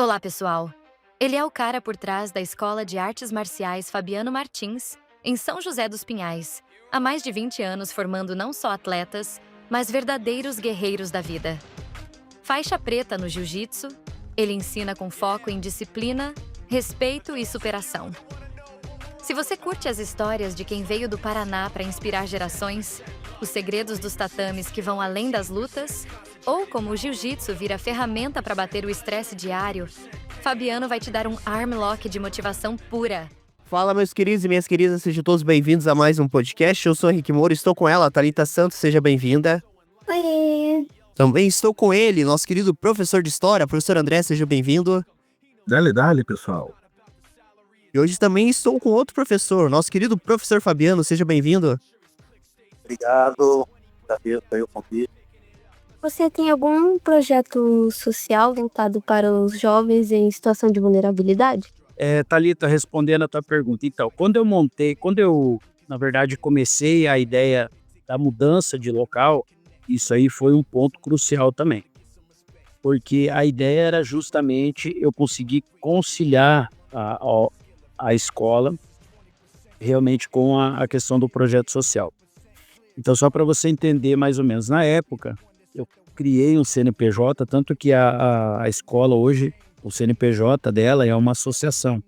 Olá, pessoal! Ele é o cara por trás da Escola de Artes Marciais Fabiano Martins, em São José dos Pinhais, há mais de 20 anos formando não só atletas, mas verdadeiros guerreiros da vida. Faixa preta no jiu-jitsu, ele ensina com foco em disciplina, respeito e superação. Se você curte as histórias de quem veio do Paraná para inspirar gerações, os segredos dos tatames que vão além das lutas, ou como o jiu-jitsu vira ferramenta para bater o estresse diário, Fabiano vai te dar um arm lock de motivação pura. Fala, meus queridos e minhas queridas, sejam todos bem-vindos a mais um podcast. Eu sou o Henrique Moura, estou com ela, Thalita Santos, seja bem-vinda. Oi! Também estou com ele, nosso querido professor de História, professor André, seja bem-vindo. Dale, pessoal. E hoje também estou com outro professor, nosso querido professor Fabiano, seja bem-vindo. Obrigado, agradeço aí o convite. Você tem algum projeto social voltado para os jovens em situação de vulnerabilidade? Thalita, respondendo a tua pergunta. Então, quando eu, na verdade, comecei a ideia da mudança de local, isso aí foi um ponto crucial também. Porque a ideia era justamente eu conseguir conciliar a escola realmente com a questão do projeto social. Então, só para você entender mais ou menos, na época, eu criei um CNPJ, tanto que a escola hoje, o CNPJ dela é uma associação,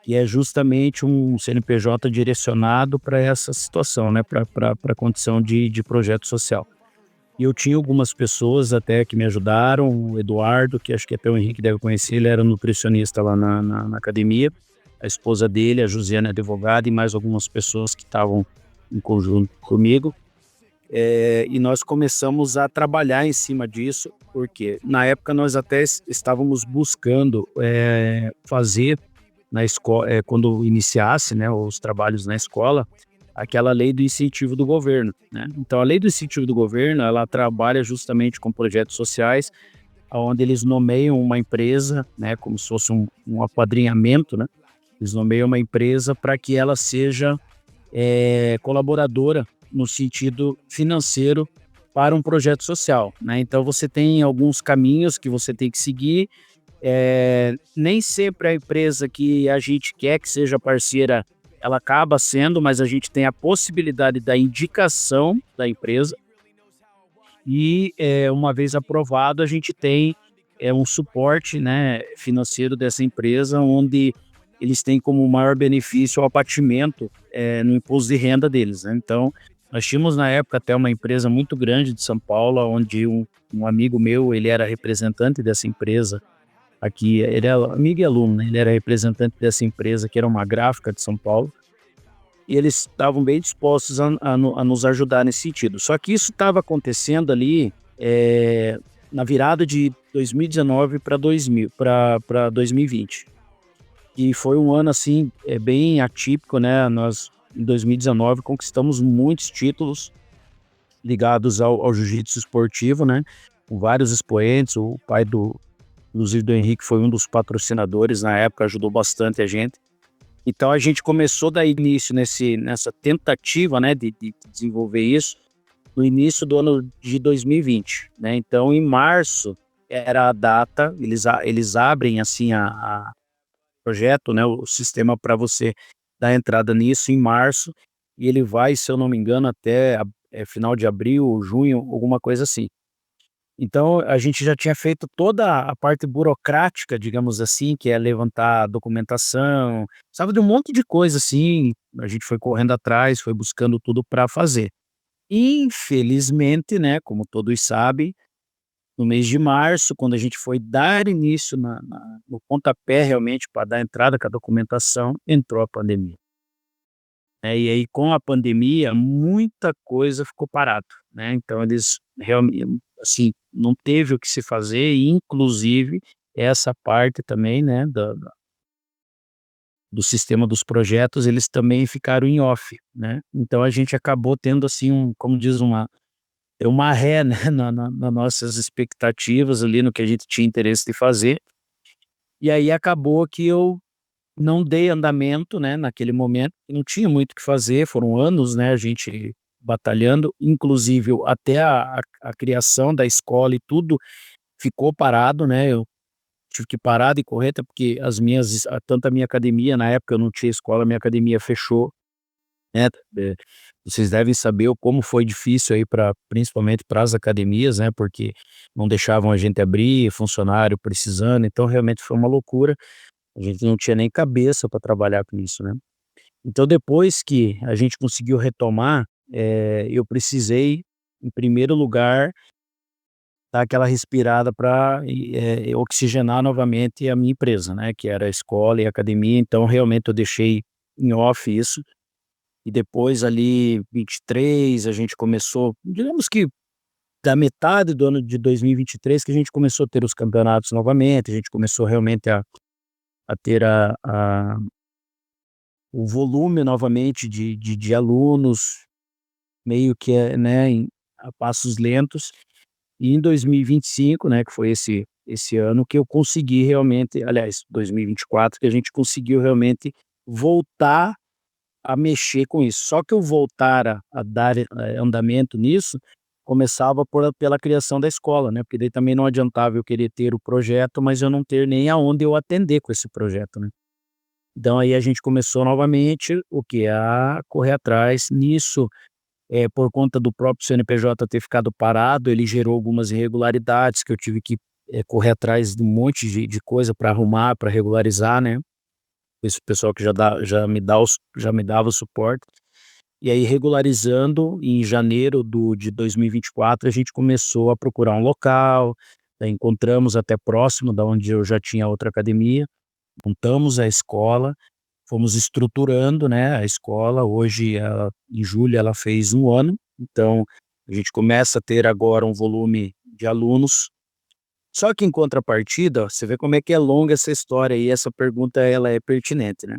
que é justamente um CNPJ direcionado para essa situação, né, para a condição de projeto social. E eu tinha algumas pessoas até que me ajudaram, o Eduardo, que acho que até o Henrique deve conhecer, ele era nutricionista lá na academia, a esposa dele, a Josiane, advogada, e mais algumas pessoas que estavam em conjunto comigo. E nós começamos a trabalhar em cima disso, porque na época nós até estávamos buscando fazer na escola, quando iniciasse, né, os trabalhos na escola, aquela lei do incentivo do governo, né? Então a lei do incentivo do governo, ela trabalha justamente com projetos sociais, onde eles nomeiam uma empresa, né, como se fosse um apadrinhamento, né? Eles nomeiam uma empresa para que ela seja colaboradora no sentido financeiro para um projeto social, né? Então você tem alguns caminhos que você tem que seguir. Nem sempre a empresa que a gente quer que seja parceira, ela acaba sendo, mas a gente tem a possibilidade da indicação da empresa e uma vez aprovado a gente tem um suporte, né, financeiro dessa empresa, onde eles têm como maior benefício o abatimento no imposto de renda deles, né? Então nós tínhamos na época até uma empresa muito grande de São Paulo, onde um amigo meu, ele era representante dessa empresa aqui, ele era amigo e aluno, né? Ele era representante dessa empresa, que era uma gráfica de São Paulo, e eles estavam bem dispostos a nos ajudar nesse sentido. Só que isso estava acontecendo ali na virada de 2019 para 2020. E foi um ano assim bem atípico, né? Nós em 2019 conquistamos muitos títulos ligados ao jiu-jitsu esportivo, né? Com vários expoentes, o pai inclusive do Henrique foi um dos patrocinadores na época, ajudou bastante a gente. Então a gente começou a dar início nessa tentativa, né, de desenvolver isso no início do ano de 2020, né? Então em março era a data, eles abrem assim a projeto, né, o sistema para você dar entrada nisso em março, e ele vai, se eu não me engano, até final de abril, junho, alguma coisa assim. Então a gente já tinha feito toda a parte burocrática, digamos assim, que é levantar documentação, sabe, de um monte de coisa assim, a gente foi correndo atrás, foi buscando tudo para fazer. Infelizmente, né, como todos sabem, no mês de março, quando a gente foi dar início no pontapé realmente para dar entrada com a documentação, entrou a pandemia, né? E aí com a pandemia muita coisa ficou parado, né? Então eles realmente, assim, não teve o que se fazer, e inclusive essa parte também, né, do sistema dos projetos, eles também ficaram em off, né? Então a gente acabou tendo assim como diz, uma ré, né, nas nossas expectativas ali, no que a gente tinha interesse de fazer. E aí acabou que eu não dei andamento, né, naquele momento, não tinha muito o que fazer, foram anos, né, a gente batalhando, inclusive até a criação da escola e tudo ficou parado, né, eu tive que parar de correr, até porque tanto a minha academia, na época eu não tinha escola, a minha academia fechou, né? Vocês devem saber como foi difícil aí principalmente para as academias, né? Porque não deixavam a gente abrir, funcionário precisando, então realmente foi uma loucura. A gente não tinha nem cabeça para trabalhar com isso, né? Então depois que a gente conseguiu retomar, eu precisei, em primeiro lugar, dar aquela respirada para oxigenar novamente a minha empresa, né, que era a escola e a academia. Então realmente eu deixei em off isso, e depois ali 23 a gente começou, digamos que da metade do ano de 2023 que a gente começou a ter os campeonatos novamente, a gente começou realmente a ter o volume novamente de alunos, meio que, né, a passos lentos. E em 2025, né, que foi esse ano que eu consegui realmente, aliás, 2024, que a gente conseguiu realmente voltar a mexer com isso. Só que eu voltar a dar andamento nisso, começava pela criação da escola, né, porque daí também não adiantava eu querer ter o projeto, mas eu não ter nem aonde eu atender com esse projeto, né. Então aí a gente começou novamente o que a correr atrás nisso. Por conta do próprio CNPJ ter ficado parado, ele gerou algumas irregularidades que eu tive que correr atrás de um monte de coisa para arrumar, para regularizar, né. Esse pessoal que já me dava o suporte. E aí, regularizando, em janeiro de 2024, a gente começou a procurar um local, daí encontramos até próximo da onde eu já tinha outra academia, montamos a escola, fomos estruturando, né, a escola. Hoje, em julho, ela fez 1 ano, então a gente começa a ter agora um volume de alunos. Só que em contrapartida, você vê como é que é longa essa história, e essa pergunta ela é pertinente, né.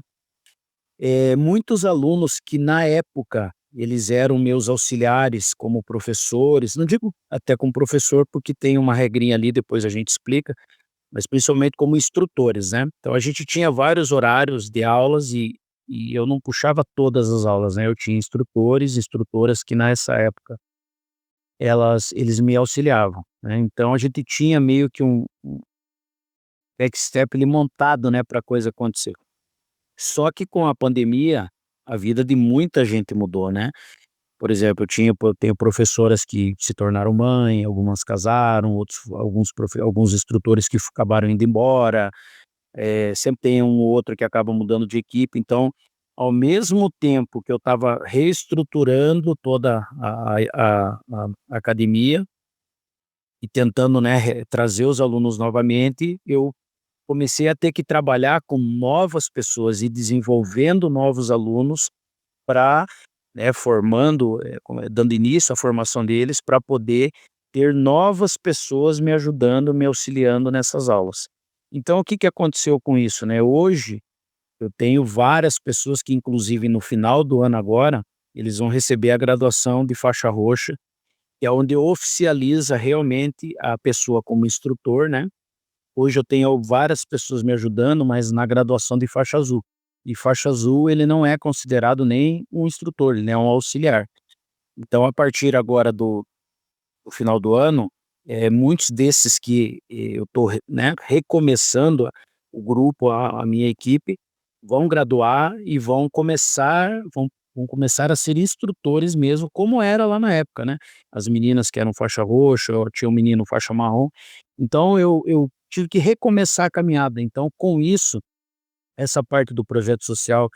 Muitos alunos que na época eles eram meus auxiliares como professores, não digo até como professor, porque tem uma regrinha ali, depois a gente explica, mas principalmente como instrutores, né. Então a gente tinha vários horários de aulas, e eu não puxava todas as aulas, né, eu tinha instrutores, instrutoras que nessa época eles me auxiliavam, né. Então a gente tinha meio que um backstep ali montado, né, pra coisa acontecer. Só que com a pandemia, a vida de muita gente mudou, né. Por exemplo, eu tenho professoras que se tornaram mãe, algumas casaram, alguns instrutores que acabaram indo embora. Sempre tem um ou outro que acaba mudando de equipe. Então, ao mesmo tempo que eu estava reestruturando toda a academia e tentando, né, trazer os alunos novamente, eu comecei a ter que trabalhar com novas pessoas e desenvolvendo novos alunos para, né, dando início à formação deles, para poder ter novas pessoas me ajudando, me auxiliando nessas aulas. Então o que que aconteceu com isso, né? Hoje eu tenho várias pessoas que, inclusive, no final do ano agora, eles vão receber a graduação de faixa roxa, que é onde oficializa realmente a pessoa como instrutor, né. Hoje eu tenho várias pessoas me ajudando, mas na graduação de faixa azul. E faixa azul ele não é considerado nem um instrutor, ele é um auxiliar. Então a partir agora do final do ano, muitos desses que eu estou, né, recomeçando o grupo, a minha equipe, vão graduar e vão começar a ser instrutores mesmo, como era lá na época, né. As meninas que eram faixa roxa, tinha um menino faixa marrom. Então eu tive que recomeçar a caminhada. Então com isso, essa parte do projeto social,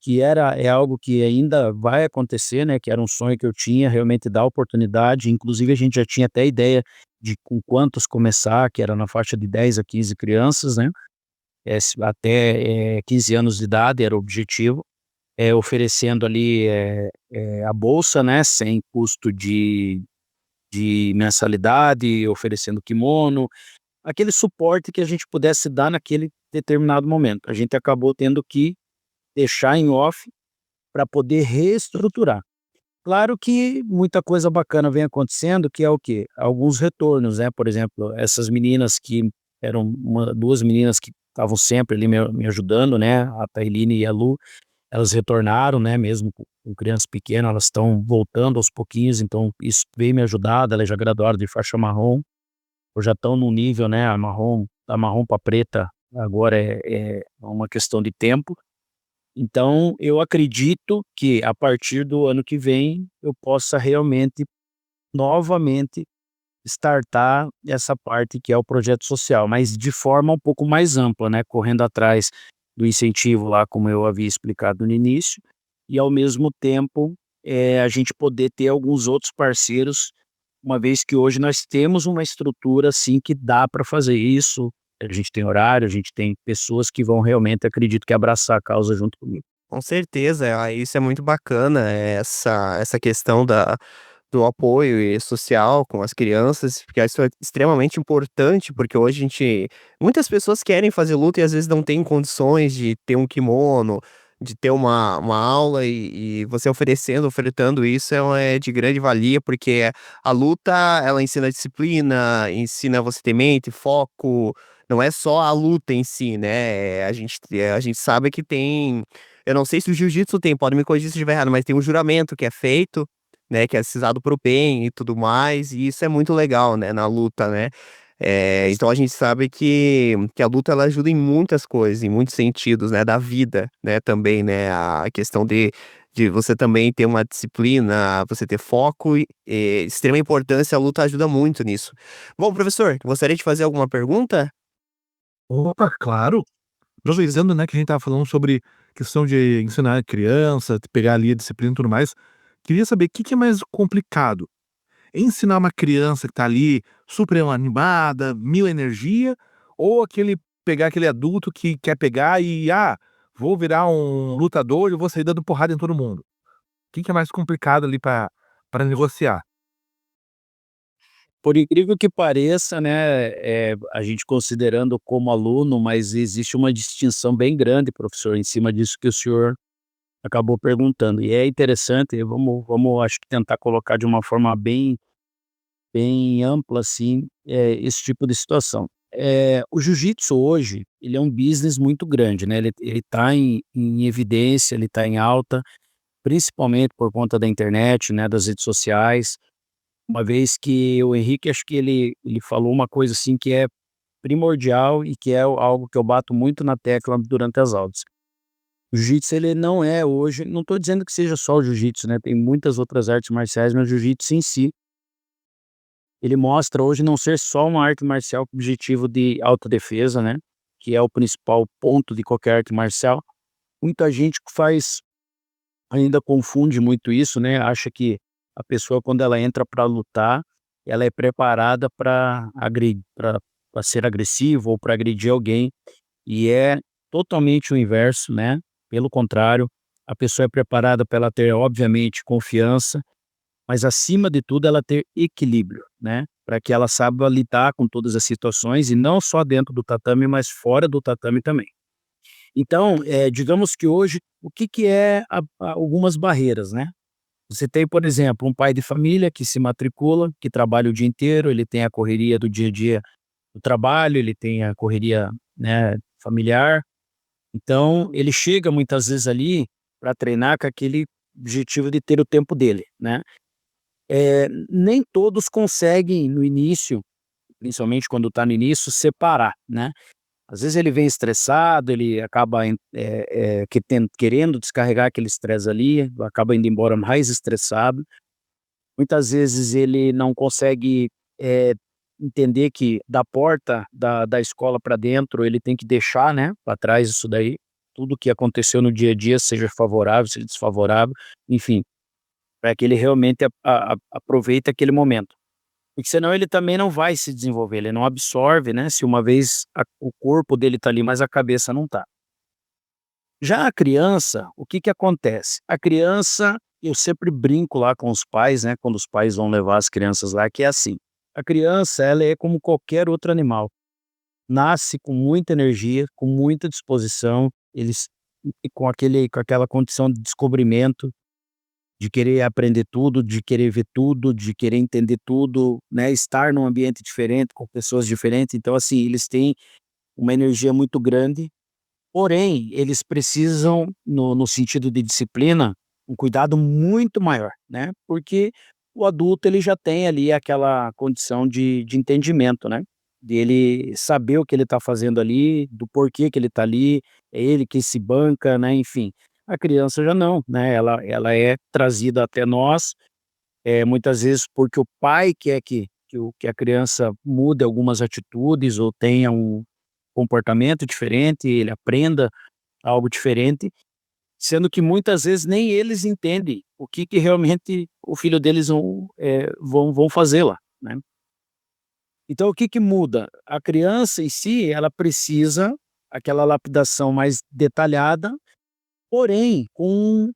que é algo que ainda vai acontecer, né, que era um sonho que eu tinha, realmente dar oportunidade. Inclusive a gente já tinha até ideia de com quantos começar, que era na faixa de 10 a 15 crianças, né, até 15 anos de idade era o objetivo, oferecendo ali, a bolsa, né, sem custo de mensalidade, oferecendo kimono, aquele suporte que a gente pudesse dar naquele determinado momento. A gente acabou tendo que deixar em off para poder reestruturar. Claro que muita coisa bacana vem acontecendo, que é o quê? Alguns retornos, né, por exemplo, essas meninas que eram 2 meninas que estavam sempre ali me ajudando, né, a Tailine e a Lu, elas retornaram, né, mesmo com crianças pequenas, elas estão voltando aos pouquinhos, então isso veio me ajudar. Elas já graduaram de faixa marrom, ou já estão num nível, né, a marrom da marrom para preta agora é uma questão de tempo. Então, eu acredito que a partir do ano que vem eu possa realmente, novamente, startar essa parte que é o projeto social, mas de forma um pouco mais ampla, né, correndo atrás do incentivo lá, como eu havia explicado no início, e ao mesmo tempo, a gente poder ter alguns outros parceiros, uma vez que hoje nós temos uma estrutura, assim, que dá para fazer isso, a gente tem horário, a gente tem pessoas que vão realmente, acredito que abraçar a causa junto comigo. Com certeza, isso é muito bacana, essa questão do apoio social com as crianças, porque isso é extremamente importante, porque hoje muitas pessoas querem fazer luta e às vezes não têm condições de ter um kimono, de ter uma aula e você ofertando isso é de grande valia, porque a luta, ela ensina disciplina, ensina você ter mente, foco, não é só a luta em si, né, a gente sabe que tem, eu não sei se o jiu-jitsu tem, pode me corrigir se estiver errado, mas tem um juramento que é feito, né, que é cisado para o bem e tudo mais, e isso é muito legal, né, na luta, né. Então a gente sabe que a luta ela ajuda em muitas coisas, em muitos sentidos, né, da vida, né, também, né, a questão de você também ter uma disciplina, você ter foco e extrema importância, a luta ajuda muito nisso. Bom, professor, gostaria de fazer alguma pergunta? Opa, claro. Aproveitando, né, que a gente estava falando sobre questão de ensinar a criança, de pegar ali a disciplina e tudo mais, queria saber o que que é mais complicado? Ensinar uma criança que tá ali super animada, mil energia, ou pegar aquele adulto que quer pegar e, vou virar um lutador e vou sair dando porrada em todo mundo. O que que é mais complicado ali para negociar? Por incrível que pareça, né, a gente considerando como aluno, mas existe uma distinção bem grande, professor, em cima disso que o senhor acabou perguntando. E é interessante, vamos acho que tentar colocar de uma forma bem ampla, assim, esse tipo de situação. O jiu-jitsu hoje, ele é um business muito grande, né, ele tá em evidência, ele tá em alta, principalmente por conta da internet, né, das redes sociais. Uma vez que o Henrique, acho que ele falou uma coisa, assim, que é primordial e que é algo que eu bato muito na tecla durante as aulas. O jiu-jitsu ele não é hoje, não estou dizendo que seja só o jiu-jitsu, né, tem muitas outras artes marciais, mas o jiu-jitsu em si, ele mostra hoje não ser só uma arte marcial com objetivo de autodefesa, né, que é o principal ponto de qualquer arte marcial. Muita gente faz ainda confunde muito isso, né, acha que a pessoa quando ela entra para lutar, ela é preparada para ser agressivo ou para agredir alguém, e é totalmente o inverso, né, pelo contrário, a pessoa é preparada para ela ter obviamente confiança, mas acima de tudo ela ter equilíbrio, né, para que ela saiba lidar com todas as situações e não só dentro do tatame, mas fora do tatame também. Então, digamos que hoje, o que que é algumas barreiras, né. Você tem, por exemplo, um pai de família que se matricula, que trabalha o dia inteiro, ele tem a correria do dia a dia do trabalho, ele tem a correria, né, familiar, então ele chega muitas vezes ali para treinar com aquele objetivo de ter o tempo dele, né. Nem todos conseguem no início, principalmente quando está no início, separar, né. Às vezes ele vem estressado, ele acaba querendo descarregar aquele estresse ali, acaba indo embora mais estressado. Muitas vezes ele não consegue, entender que da porta da escola para dentro ele tem que deixar, né, para trás isso daí, tudo que aconteceu no dia a dia, seja favorável, seja desfavorável, enfim, para que ele realmente aproveite aquele momento. Porque senão ele também não vai se desenvolver, ele não absorve, né, se uma vez o corpo dele tá ali, mas a cabeça não tá. Já a criança, o que que acontece? A criança, eu sempre brinco lá com os pais, né, quando os pais vão levar as crianças lá, que é assim, a criança ela é como qualquer outro animal, nasce com muita energia, com muita disposição, eles e com aquela condição de descobrimento, de querer aprender tudo, de querer ver tudo, de querer entender tudo, né, estar num ambiente diferente, com pessoas diferentes, então assim, eles têm uma energia muito grande, porém, eles precisam, no sentido de disciplina, um cuidado muito maior, né, porque o adulto ele já tem ali aquela condição de entendimento, né. dele saber o que ele está fazendo ali, do porquê que ele está ali, é ele que se banca, né, enfim. A criança já não, né, ela é trazida até nós, muitas vezes porque o pai quer que a criança mude algumas atitudes ou tenha um comportamento diferente, ele aprenda algo diferente, sendo que muitas vezes nem eles entendem o que realmente o filho deles vão fazer lá, né. Então o que que muda? A criança em si, ela precisa aquela lapidação mais detalhada, porém com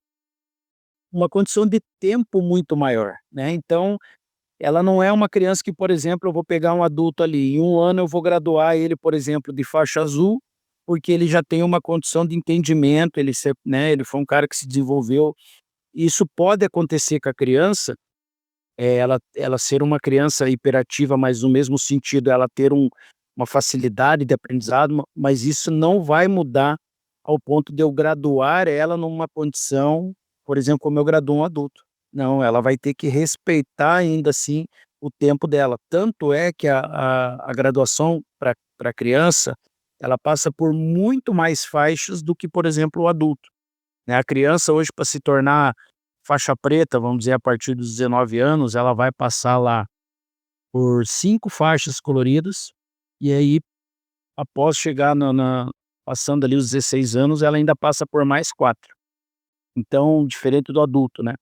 uma condição de tempo muito maior, né. Então, ela não é uma criança que, por exemplo, eu vou pegar um adulto ali, em 1 ano eu vou graduar ele, por exemplo, de faixa azul, porque ele já tem uma condição de entendimento, ele foi um cara que se desenvolveu. Isso pode acontecer com a criança, ela ser uma criança hiperativa, mas no mesmo sentido ela ter uma facilidade de aprendizado, mas isso não vai mudar ao ponto de eu graduar ela numa condição, por exemplo, como eu graduo um adulto. Não, ela vai ter que respeitar ainda assim o tempo dela. Tanto é que a graduação para criança, ela passa por muito mais faixas do que, por exemplo, o adulto, né. A criança hoje para se tornar faixa preta, vamos dizer, a partir dos 19 anos, ela vai passar lá por 5 faixas coloridas, e aí após chegar passando ali os 16 anos, ela ainda passa por mais 4. Então, diferente do adulto, né,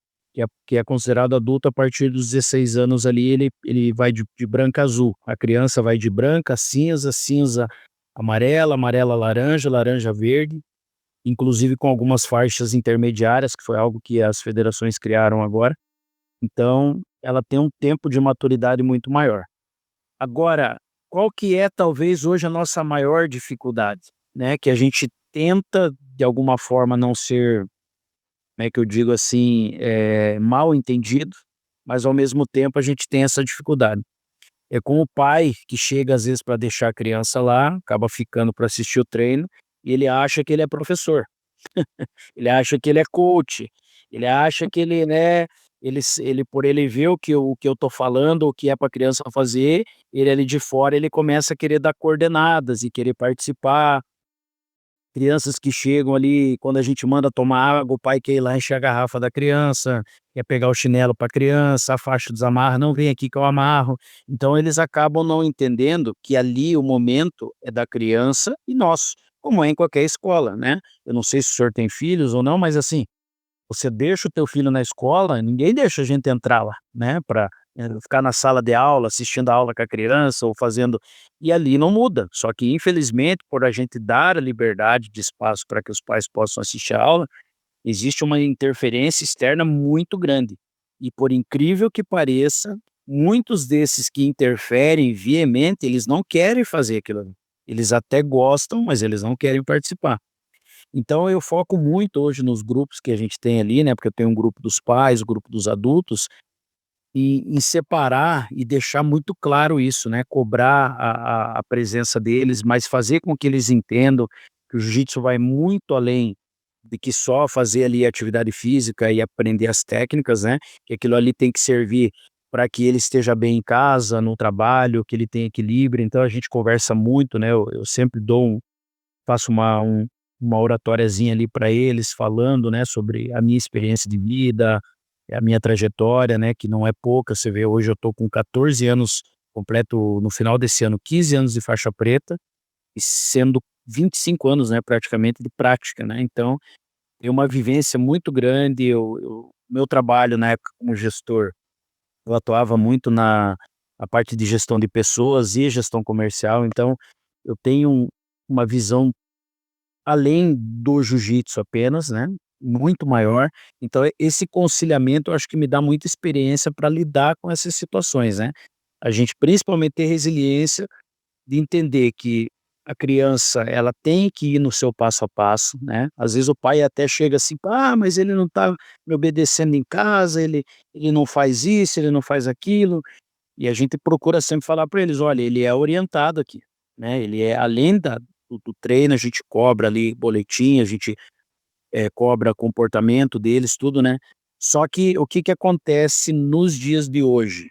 que é considerado adulto a partir dos 16 anos ali, ele vai de branca a azul. A criança vai de branca, cinza, cinza amarela, amarela laranja, laranja verde, inclusive com algumas faixas intermediárias, que foi algo que as federações criaram agora. Então, ela tem um tempo de maturidade muito maior. Agora, qual que é talvez hoje a nossa maior dificuldade, né, que a gente tenta de alguma forma não ser, como é que eu digo assim, mal entendido, mas ao mesmo tempo a gente tem essa dificuldade. É com o pai que chega às vezes para deixar a criança lá, acaba ficando para assistir o treino, e ele acha que ele é professor. Ele acha que ele é coach, ele acha que ele, né, ele por ele ver o que eu tô falando, o que é pra criança fazer, ele ali de fora, ele começa a querer dar coordenadas e querer participar. Crianças que chegam ali, quando a gente manda tomar água, o pai quer ir lá encher a garrafa da criança, quer pegar o chinelo pra criança, a faixa desamarra: "Não, vem aqui que eu amarro". Então eles acabam não entendendo que ali o momento é da criança e nosso, como é em qualquer escola, né. Eu não sei se o senhor tem filhos ou não, mas assim, você deixa o teu filho na escola, ninguém deixa a gente entrar lá, né, pra, ficar na sala de aula, assistindo a aula com a criança ou fazendo, e ali não muda. Só que infelizmente, por a gente dar a liberdade de espaço para que os pais possam assistir a aula, existe uma interferência externa muito grande. E por incrível que pareça, muitos desses que interferem veemente, eles não querem fazer aquilo ali. Eles até gostam, mas eles não querem participar. Então eu foco muito hoje nos grupos que a gente tem ali, né, porque eu tenho um grupo dos pais, o grupo dos adultos, e em separar e deixar muito claro isso, né, cobrar a presença deles, mas fazer com que eles entendam que o jiu-jitsu vai muito além de que só fazer ali atividade física e aprender as técnicas, né, que aquilo ali tem que servir para que ele esteja bem em casa, no trabalho, que ele tenha equilíbrio. Então a gente conversa muito, né, eu sempre faço uma oratóriazinha ali para eles falando, né, sobre a minha experiência de vida, a minha trajetória, né, que não é pouca. Você vê, hoje eu tô com 14 anos, completo no final desse ano 15 anos de faixa preta, e sendo 25 anos, né, praticamente de prática, né. Então, é uma vivência muito grande. Meu trabalho na época como gestor, eu atuava muito na parte de gestão de pessoas e gestão comercial, então eu tenho uma visão além do jiu-jitsu apenas, né, muito maior. Então esse conciliamento eu acho que me dá muita experiência para lidar com essas situações, né. A gente principalmente ter resiliência de entender que a criança, ela tem que ir no seu passo a passo, né. Às vezes o pai até chega assim: "Ah, mas ele não tá me obedecendo em casa, ele não faz isso, ele não faz aquilo", e a gente procura sempre falar para eles: "Olha, ele é orientado aqui, né, ele é além do treino, a gente cobra ali boletim, a gente, cobra comportamento deles, tudo, né". Só que o que que acontece nos dias de hoje?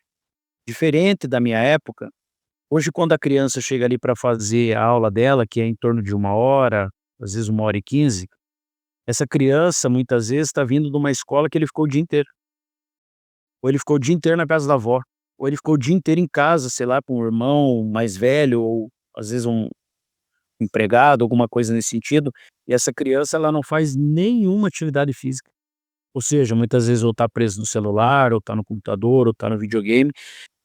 Diferente da minha época, Hoje, quando a criança chega ali para fazer a aula dela, que é em torno de 1 hora, às vezes 1 hora e 15, essa criança muitas vezes está vindo de uma escola que ele ficou o dia inteiro. Ou ele ficou o dia inteiro na casa da avó, ou ele ficou o dia inteiro em casa, sei lá, com um irmão mais velho, ou às vezes um empregado, alguma coisa nesse sentido, e essa criança ela não faz nenhuma atividade física. Ou seja, muitas vezes ou está preso no celular, ou está no computador, ou está no videogame.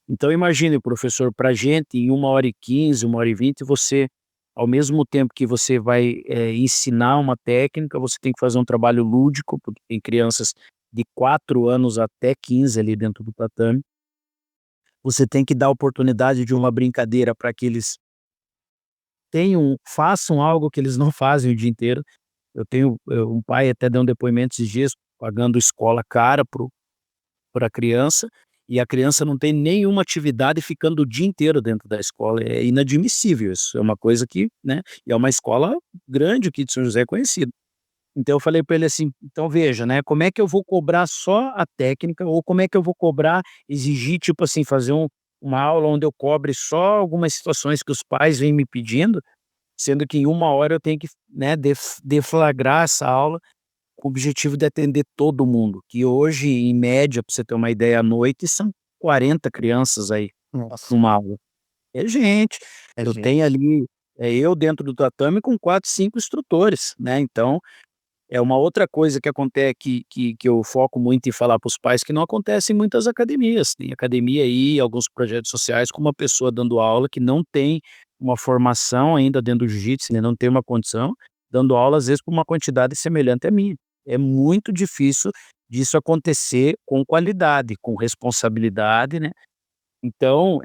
Então imagine, professor, para gente em 1 hora e 15, 1 hora e 20, você, ao mesmo tempo que você vai ensinar uma técnica, você tem que fazer um trabalho lúdico, porque tem crianças de 4 anos até 15 ali dentro do tatame. Você tem que dar oportunidade de uma brincadeira para que eles façam algo que eles não fazem o dia inteiro. Um pai até deu um depoimento esses dias, pagando escola cara para a criança, e a criança não tem nenhuma atividade ficando o dia inteiro dentro da escola. É inadmissível isso, é uma coisa que, né, e é uma escola grande aqui de São José, conhecida. Então eu falei para ele assim: "Então veja, né, como é que eu vou cobrar só a técnica, ou como é que eu vou cobrar, exigir, tipo assim, fazer uma aula onde eu cobre só algumas situações que os pais vêm me pedindo, sendo que em 1 hora eu tenho que, né, deflagrar essa aula com o objetivo de atender todo mundo", que hoje, em média, para você ter uma ideia, à noite são 40 crianças aí Nossa, numa aula. É gente, é eu gente. tenho ali, eu dentro do tatame com 4, 5 instrutores, né, então é uma outra coisa que acontece, que eu foco muito em falar para os pais, que não acontece em muitas academias. Tem academia aí, alguns projetos sociais, com uma pessoa dando aula que não tem uma formação ainda dentro do jiu-jitsu, né, não tem uma condição, dando aula às vezes por uma quantidade semelhante à minha. É muito difícil disso acontecer com qualidade, com responsabilidade, né. Então,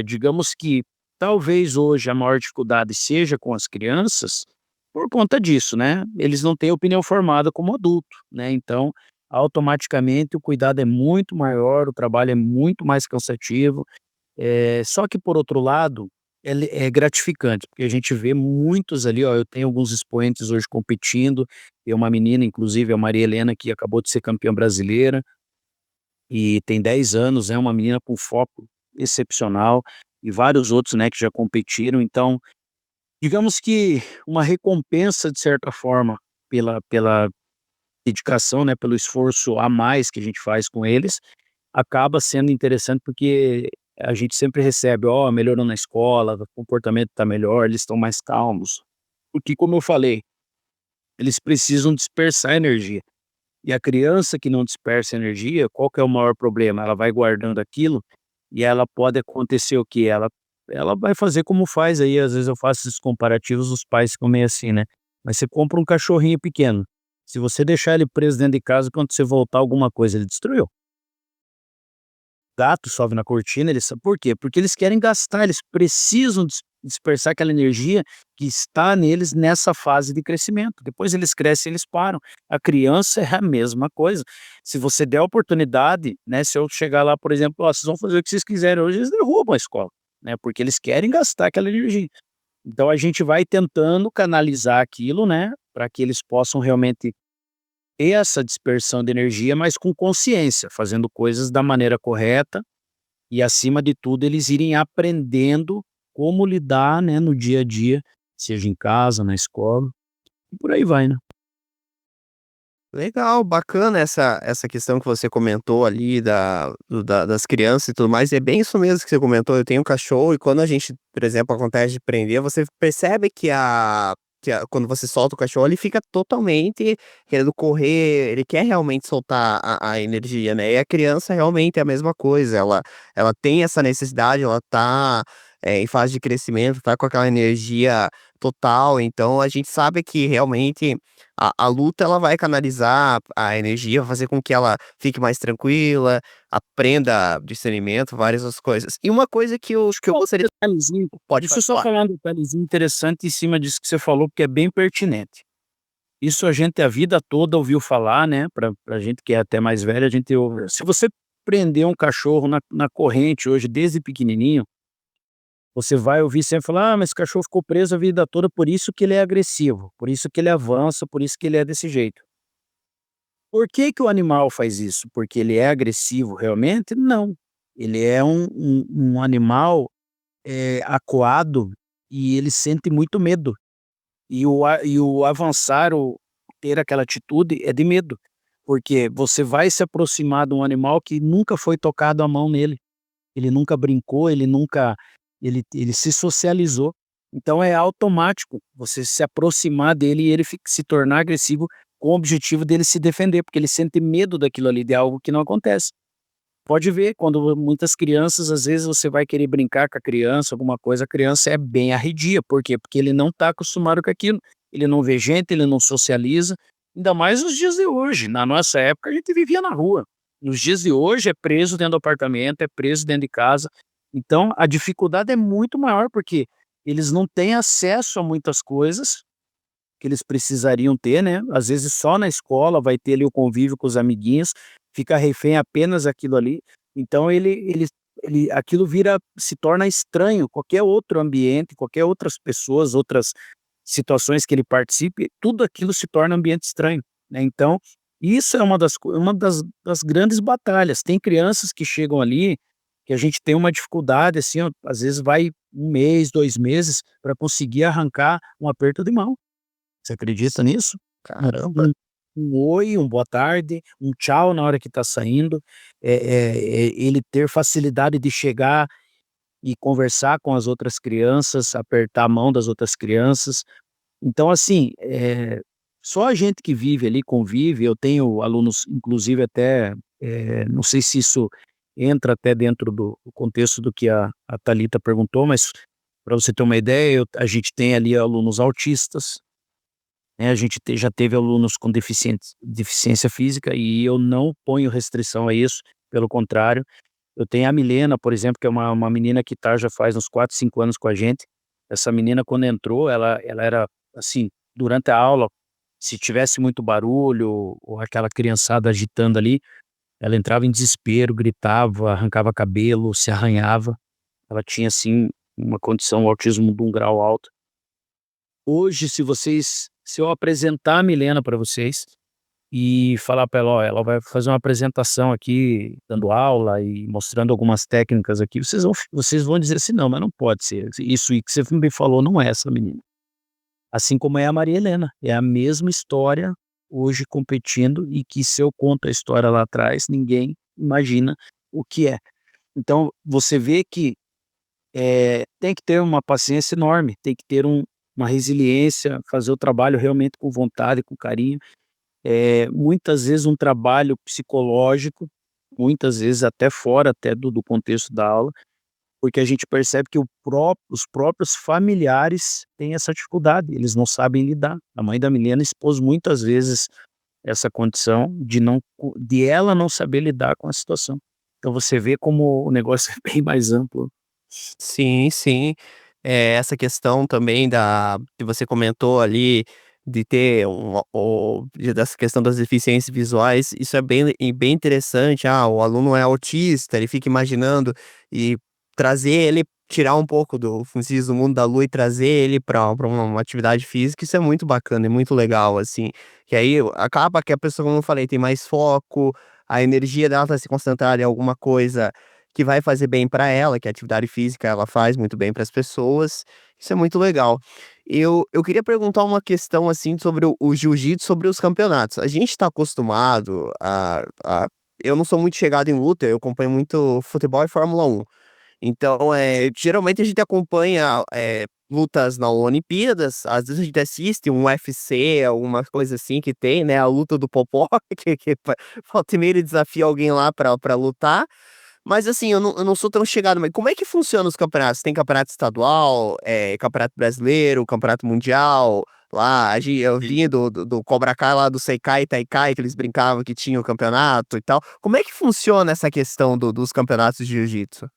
digamos que talvez hoje a maior dificuldade seja com as crianças, por conta disso, né, eles não têm opinião formada como adulto, né, então, automaticamente o cuidado é muito maior, o trabalho é muito mais cansativo, só que por outro lado, é gratificante, porque a gente vê muitos ali, ó, eu tenho alguns expoentes hoje competindo, tem uma menina inclusive, a Maria Helena, que acabou de ser campeã brasileira, e tem 10 anos, é uma menina com foco excepcional, e vários outros, né, que já competiram. Então, digamos que uma recompensa de certa forma pela dedicação, né, pelo esforço a mais que a gente faz com eles, acaba sendo interessante, porque a gente sempre recebe: "Ó, melhorou na escola, o comportamento está melhor, eles estão mais calmos". Porque como eu falei, eles precisam dispersar energia. E a criança que não dispersa energia, qual que é o maior problema? Ela vai guardando aquilo, e ela pode acontecer o quê? Ela vai fazer como faz aí, às vezes eu faço esses comparativos, os pais ficam meio assim, né. Mas você compra um cachorrinho pequeno, se você deixar ele preso dentro de casa, quando você voltar alguma coisa, ele destruiu. Gato sobe na cortina, eles por quê? Porque eles querem gastar, eles precisam dispersar aquela energia que está neles nessa fase de crescimento. Depois eles crescem, eles param. A criança é a mesma coisa. Se você der a oportunidade, né, se eu chegar lá, por exemplo: "Ó, vocês vão fazer o que vocês quiserem hoje", eles derrubam a escola, né, porque eles querem gastar aquela energia. Então a gente vai tentando canalizar aquilo, né, para que eles possam realmente ter essa dispersão de energia, mas com consciência, fazendo coisas da maneira correta, e acima de tudo eles irem aprendendo como lidar, né, no dia a dia, seja em casa, na escola, e por aí vai, né. Legal, bacana essa questão que você comentou ali das crianças e tudo mais, é bem isso mesmo que você comentou. Eu tenho um cachorro e quando a gente, por exemplo, acontece de prender, você percebe que quando você solta o cachorro, ele fica totalmente querendo correr, ele quer realmente soltar a energia, né, e a criança realmente é a mesma coisa, ela tem essa necessidade, ela tá, em fase de crescimento, tá com aquela energia total, então a gente sabe que realmente a luta ela vai canalizar a energia, fazer com que ela fique mais tranquila, aprenda discernimento, várias outras coisas. E uma coisa que eu Só um gostaria detalhezinho, pode deixa eu só falar. falar um detalhezinho interessante em cima disso que você falou, porque é bem pertinente. Isso a gente a vida toda ouviu falar, né, pra gente que é até mais velho, a gente ouve. Se você prender um cachorro na corrente hoje desde pequenininho, você vai ouvir sempre falar: "Ah, mas esse cachorro ficou preso a vida toda, por isso que ele é agressivo, por isso que ele avança, por isso que ele é desse jeito". Por que que o animal faz isso? Porque ele é agressivo realmente? Não. Ele é um animal acuado e ele sente muito medo. E o avançar, o ter aquela atitude é de medo, porque você vai se aproximar de um animal que nunca foi tocado a mão nele, ele nunca brincou, ele se socializou. Então é automático você se aproximar dele e ele se tornar agressivo com o objetivo dele se defender, porque ele sente medo daquilo ali, de algo que não acontece. Pode ver, quando muitas crianças, às vezes você vai querer brincar com a criança, alguma coisa, a criança é bem arredia. Por quê? Porque ele não está acostumado com aquilo. Ele não vê gente, ele não socializa. Ainda mais nos dias de hoje. Na nossa época, a gente vivia na rua. Nos dias de hoje, é preso dentro do apartamento, é preso dentro de casa. Então, a dificuldade é muito maior, porque eles não têm acesso a muitas coisas que eles precisariam ter, né? Às vezes só na escola vai ter ali o convívio com os amiguinhos, fica refém apenas aquilo ali. Então aquilo se torna estranho, qualquer outro ambiente, qualquer outras pessoas, outras situações que ele participe, tudo aquilo se torna ambiente estranho, né? Então, isso é uma das grandes batalhas. Tem crianças que chegam ali, que a gente tem uma dificuldade, assim, ó, às vezes vai 1 mês, 2 meses, para conseguir arrancar um aperto de mão. Você acredita nisso? Um Caramba. um oi, um boa tarde, um tchau na hora que está saindo, ele ter facilidade de chegar e conversar com as outras crianças, apertar a mão das outras crianças. Então, assim, só a gente que vive ali, convive. Eu tenho alunos, inclusive até, não sei se isso entra até dentro do contexto do que a Thalita perguntou, mas para você ter uma ideia, a gente tem ali alunos autistas, né, a gente já teve alunos com deficiência física e eu não ponho restrição a isso, pelo contrário. Eu tenho a Milena, por exemplo, que é uma menina que tá já faz uns 4, 5 anos com a gente. Essa menina, quando entrou, ela era assim, durante a aula, se tivesse muito barulho ou aquela criançada agitando ali, ela entrava em desespero, gritava, arrancava cabelo, se arranhava. Ela tinha, assim, uma condição, um autismo de um grau alto. Hoje, se eu apresentar a Milena para vocês e falar para ela: "Ó, ela vai fazer uma apresentação aqui, dando aula e mostrando algumas técnicas aqui", vocês vão dizer assim: "Não, mas não pode ser, isso aí que você me falou não é essa menina". Assim como é a Maria Helena, é a mesma história hoje competindo, e que se eu conto a história lá atrás, ninguém imagina o que é. Então você vê que tem que ter uma paciência enorme, tem que ter uma resiliência, fazer o trabalho realmente com vontade, com carinho. Muitas vezes um trabalho psicológico, muitas vezes até fora até do contexto da aula, porque a gente percebe que os próprios familiares têm essa dificuldade, eles não sabem lidar. A mãe da Milena expôs muitas vezes essa condição de ela não saber lidar com a situação. Então você vê como o negócio é bem mais amplo. Sim, sim. Essa questão também que você comentou ali, de ter dessa questão das deficiências visuais, isso é bem interessante. O aluno é autista, ele fica imaginando, e trazer ele, tirar um pouco do Francis do mundo da lua e trazer ele para uma atividade física, isso é muito bacana, é muito legal, assim. Que aí acaba que a pessoa, como eu falei, tem mais foco, a energia dela tá se concentrada em alguma coisa que vai fazer bem para ela, que a atividade física ela faz muito bem para as pessoas, isso é muito legal. Eu queria perguntar uma questão, assim, sobre o jiu-jitsu, sobre os campeonatos. A gente está acostumado eu não sou muito chegado em luta, eu acompanho muito futebol e Fórmula 1. Então, geralmente a gente acompanha, lutas na Olimpíadas, às vezes a gente assiste um UFC, alguma coisa assim que tem, né, a luta do Popó, que volta e meia ele desafia alguém lá pra lutar. Mas assim, eu não sou tão chegado, mas como é que funciona os campeonatos? Tem campeonato estadual, campeonato brasileiro, campeonato mundial, lá, eu vinha do Cobra Kai lá, do Seikai e Taikai, que eles brincavam que tinha o campeonato e tal. Como é que funciona essa questão dos campeonatos de jiu-jitsu?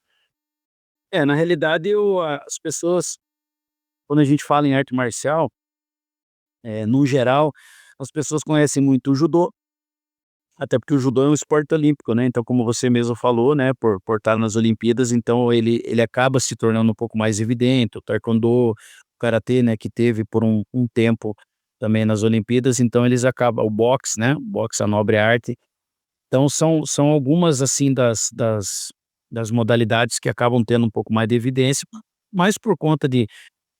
Na realidade as pessoas, quando a gente fala em arte marcial, no geral, as pessoas conhecem muito o judô, até porque o judô é um esporte olímpico, né, então como você mesmo falou, né, por estar nas Olimpíadas, então ele acaba se tornando um pouco mais evidente. O taekwondo, o karatê, né, que teve por um tempo também nas Olimpíadas, então eles acabam o boxe, né, o boxe, a nobre arte. Então são algumas, assim, das modalidades que acabam tendo um pouco mais de evidência, mais por conta de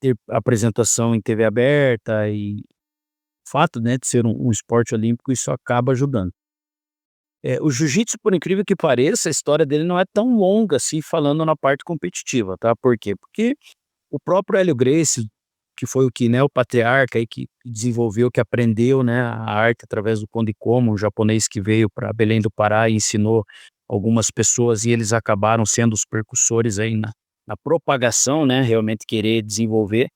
ter apresentação em TV aberta e o fato, né, de ser um esporte olímpico, isso acaba ajudando. O jiu-jitsu, por incrível que pareça, a história dele não é tão longa assim, falando na parte competitiva, tá? Por quê? Porque o próprio Hélio Gracie, que foi o que, né, o patriarca aí que desenvolveu, que aprendeu, né, a arte através do Conde Como, um japonês que veio para Belém do Pará e ensinou algumas pessoas, e eles acabaram sendo os percussores aí na propagação, né, realmente querer desenvolver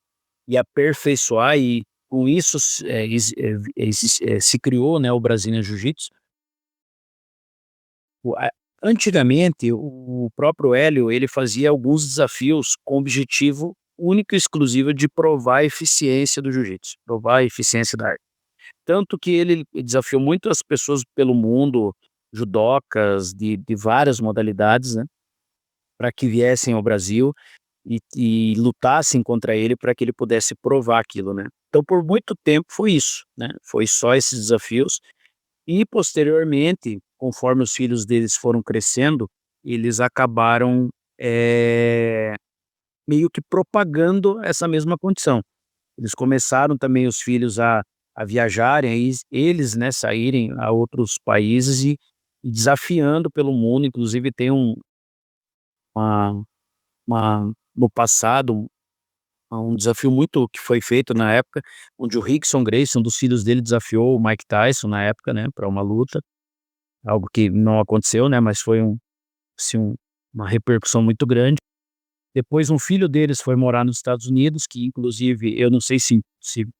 e aperfeiçoar, e com isso se criou, né, o Brazilian Jiu-Jitsu. Antigamente, o próprio Hélio, ele fazia alguns desafios com o objetivo único e exclusivo de provar a eficiência do jiu-jitsu, provar a eficiência da arte. Tanto que ele desafiou muitas pessoas pelo mundo, judocas de várias modalidades, né, para que viessem ao Brasil e lutassem contra ele para que ele pudesse provar aquilo, né. Então por muito tempo foi isso, né, foi só esses desafios. E posteriormente, conforme os filhos deles foram crescendo, eles acabaram, meio que propagando essa mesma condição. Eles começaram também os filhos a viajarem, eles, né, saírem a outros países e desafiando pelo mundo, inclusive tem uma no passado, um desafio muito que foi feito na época, onde o Rickson Gracie, um dos filhos dele, desafiou o Mike Tyson na época, né, para uma luta, algo que não aconteceu, né, mas foi assim, uma repercussão muito grande. Depois um filho deles foi morar nos Estados Unidos, que inclusive eu não sei se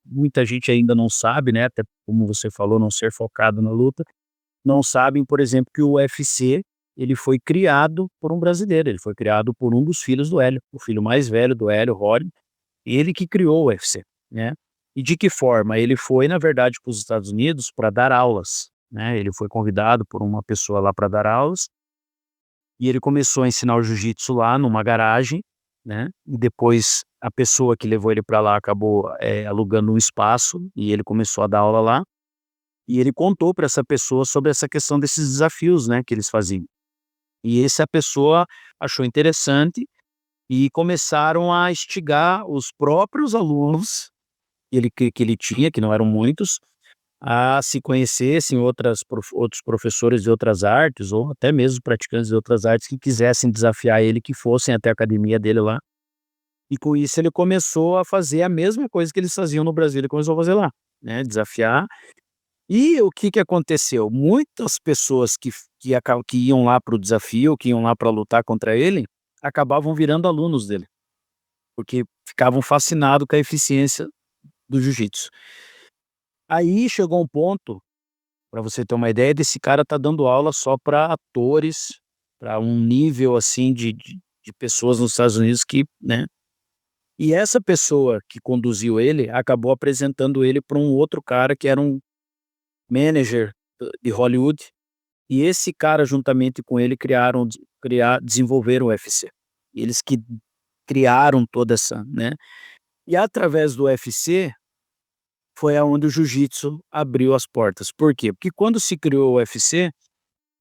muita gente ainda não sabe, né, até como você falou, não ser focado na luta, não sabem, por exemplo, que o UFC, ele foi criado por um brasileiro, ele foi criado por um dos filhos do Hélio, o filho mais velho do Hélio, Rory, ele que criou o UFC, né. E de que forma? Ele foi, na verdade, para os Estados Unidos para dar aulas, né, ele foi convidado por uma pessoa lá para dar aulas, e ele começou a ensinar o jiu-jitsu lá numa garagem, né, e depois a pessoa que levou ele para lá acabou, alugando um espaço, e ele começou a dar aula lá, e ele contou para essa pessoa sobre essa questão desses desafios, né, que eles faziam. E essa pessoa achou interessante e começaram a instigar os próprios alunos que ele tinha, que não eram muitos, a se conhecessem outros professores de outras artes, ou até mesmo praticantes de outras artes que quisessem desafiar ele, que fossem até a academia dele lá. E com isso ele começou a fazer a mesma coisa que eles faziam no Brasil, ele começou a fazer lá, né, desafiar. E o que que aconteceu? Muitas pessoas que iam lá para o desafio, que iam lá para lutar contra ele, acabavam virando alunos dele, porque ficavam fascinados com a eficiência do jiu-jitsu. Aí chegou um ponto, para você ter uma ideia, desse cara tá dando aula só para atores, para um nível, assim, de pessoas nos Estados Unidos que, né, e essa pessoa que conduziu ele, acabou apresentando ele para um outro cara que era um manager de Hollywood, e esse cara juntamente com ele desenvolveram o UFC. Eles que criaram toda essa, né, e através do UFC foi aonde o jiu-jitsu abriu as portas. Por quê? Porque quando se criou o UFC,